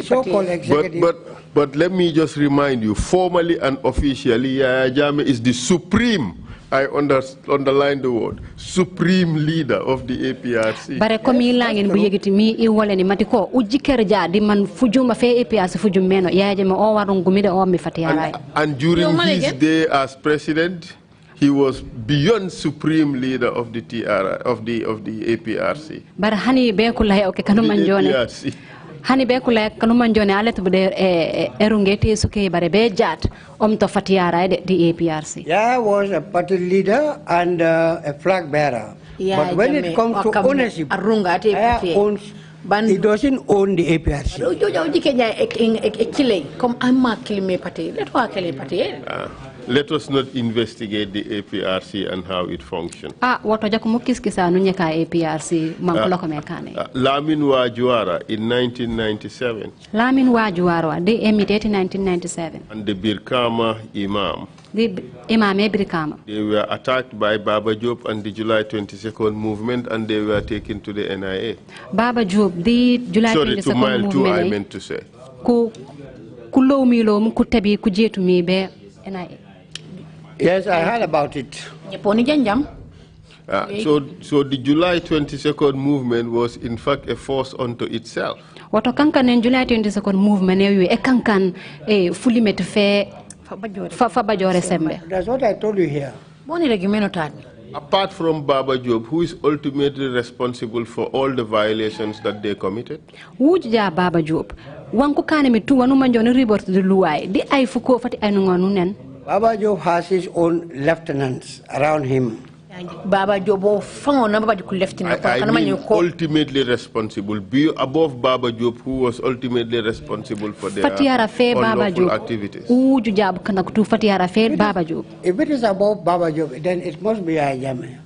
S4: So-called executive.
S2: But let me just remind you, formally and officially, Yaya Jammeh is the supreme, I underline the word, supreme leader of the APRC.
S3: Bare komi langin bu yegiti mi I woleni matiko ujikerja di man fujuma fe APRC fujum meno Yaya Jammeh o warun gumide o mi fatiyara.
S2: And during his day as president, he was beyond supreme leader of the TRRC, of the APRC.
S3: Bare hani be kula o ke kanu manjone. Hani be kula kanu manjone alet bude erungete suke bare be jat to fatiyara di APRC.
S4: Yeah, I was a party leader and a flag bearer. But when it comes to ownership, it doesn't own the APRC.
S2: Let us not investigate the APRC and how it functions. Lamin Wajuara in 1997.
S3: Lamin Wajuara, they emigrated in 1997.
S2: And the Birkama Imam.
S3: The Imam Birkama.
S2: They were attacked by Baba Job and the July 22nd movement, and they were taken to the NIA.
S3: Baba Job, the July 22nd movement.
S2: Sorry, to mile 2, I meant to say.
S4: Yes, I heard about it.
S2: So the July 22nd movement was in fact a force unto itself.
S3: Wato kankan en July 22nd movement e kankan fully met fe fa bajore sembe.
S4: That's what I told you here.
S2: Apart from Baba Job, who is ultimately responsible for all the violations that they committed?
S3: Wuja Baba Job. Wanku kane mitu wanu manjoni report the luai. Di ay fuko fati ay nunganunen.
S4: Baba Job has his own lieutenants around him.
S5: Baba Job
S2: I mean ultimately responsible. Be above Baba Job, who was ultimately responsible for their unlawful activities.
S4: If it is above Baba Job, then it must be Yaya Jammeh.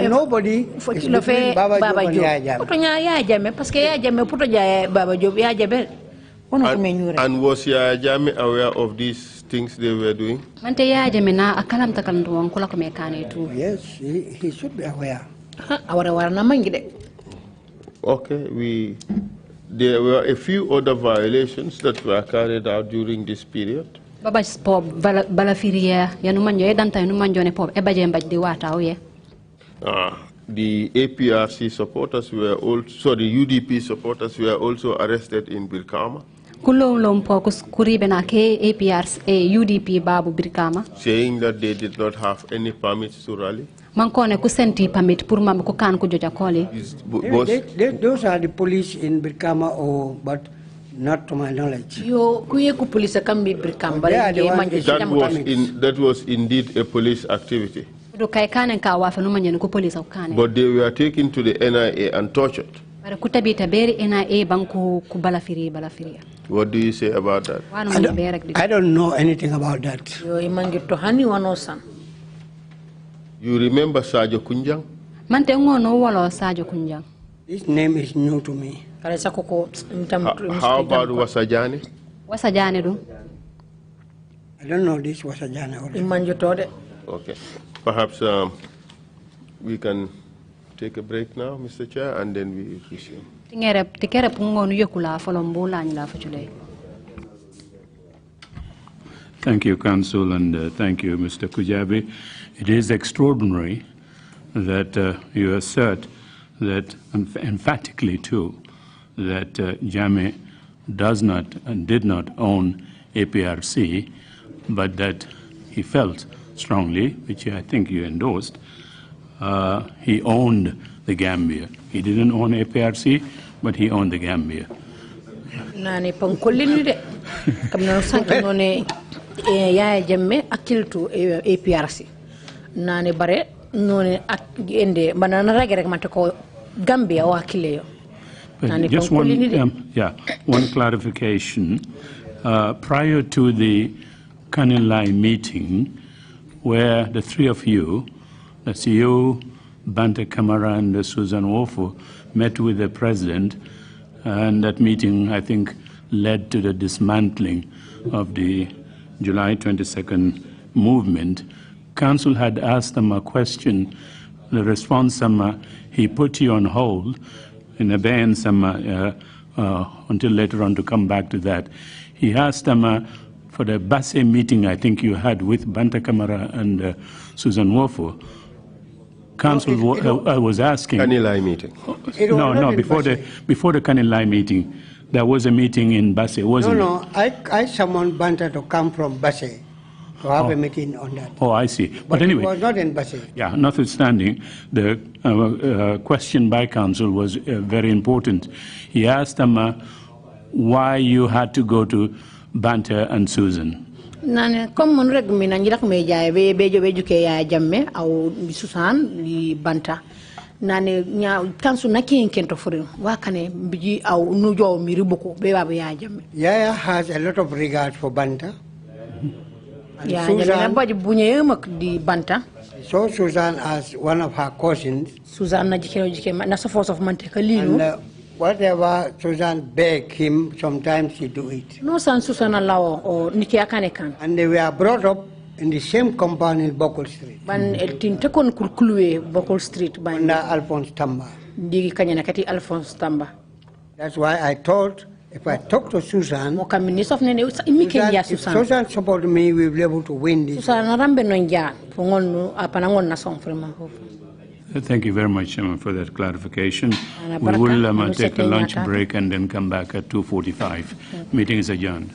S4: Nobody is between Baba Job and Yaya Jammeh.
S2: And was Yaya Jammeh aware of these things they were doing?
S4: Yes, he should be aware.
S2: Okay, there were a few other violations that were carried out during this period. The APRC supporters were also, the UDP supporters were also arrested in Birkama. Saying that they did not have any permits to rally.
S4: Those are the police in Birkama, but not to my knowledge.
S2: That was indeed a police activity. But they were taken to the NIA and tortured. What do you say about that?
S4: I don't know anything about that.
S2: You remember Sajo Kunjang?
S4: This name is new to me.
S2: How about Wasajani?
S4: I don't know this Wasajani already.
S2: Okay. Perhaps we can take a break now, Mr. Chair, and then we resume.
S1: Thank you, Counsel, and thank you, Mr. Kujabi. It is extraordinary that you assert that, emphatically too, that Jammeh does not and did not own APRC, but that he felt strongly, which I think you endorsed, he owned the Gambia. He didn't own APRC, but he owned the Gambia.
S5: Nani pangkolini de kamna sanki none Yaya Jammeh akiltu APRC nani bare none ende banana rage rek matako Gambia o akileyo.
S1: Just one clarification. Prior to the Kanilai meeting, where the three of you, that's you, Bante Kamara, and Susan Wofu, met with the president, and that meeting, I think, led to the dismantling of the July 22nd movement. Council had asked them a question. The response, he put you on hold in abeyance until later on to come back to that. He asked them for the Basse meeting I think you had with Banta Kamara and Susan Wofu. Council was asking.
S2: Kanilai meeting.
S1: Before the Kanilai meeting, there was a meeting in Basse, wasn't it?
S4: No, I summoned Banta to come from Basse to have a meeting on that.
S1: Oh, I see. But anyway,
S4: it was not in Basse.
S1: Yeah, notwithstanding, the question by Council was very important. He asked them why you had to go to Banta and Susan.
S5: Nane comme mon reg mi nangi rak me jaay be juke ya Jammeh aw Susan li Banta nane nya kansu naki kento furin wa kane biji aw nu jow mi ribuko be baba ya Jammeh.
S4: Yaya has a lot of regard for Banta.
S5: Yeah, Susan baji bunye mak di Banta.
S4: So Susan as one of her cousins.
S5: Susan na jike na so force of Manteka linu.
S4: Whatever Susan begged him, sometimes he do it.
S5: No san Susan allow or Niki Akane kan.
S4: And they were brought up in the same compound in Bokol Street.
S5: Ban el tin tekon kulkulwe Bokol Street ban.
S4: Under Alphonse Tamba.
S5: Digi kanya nakati Alphonse Tamba.
S4: That's why I thought if I talk to Susan,
S5: if
S4: Susan supported me, we will be able to win this.
S1: Thank you very much, for that clarification. We will take a lunch break and then come back at 2:45. Meeting is adjourned.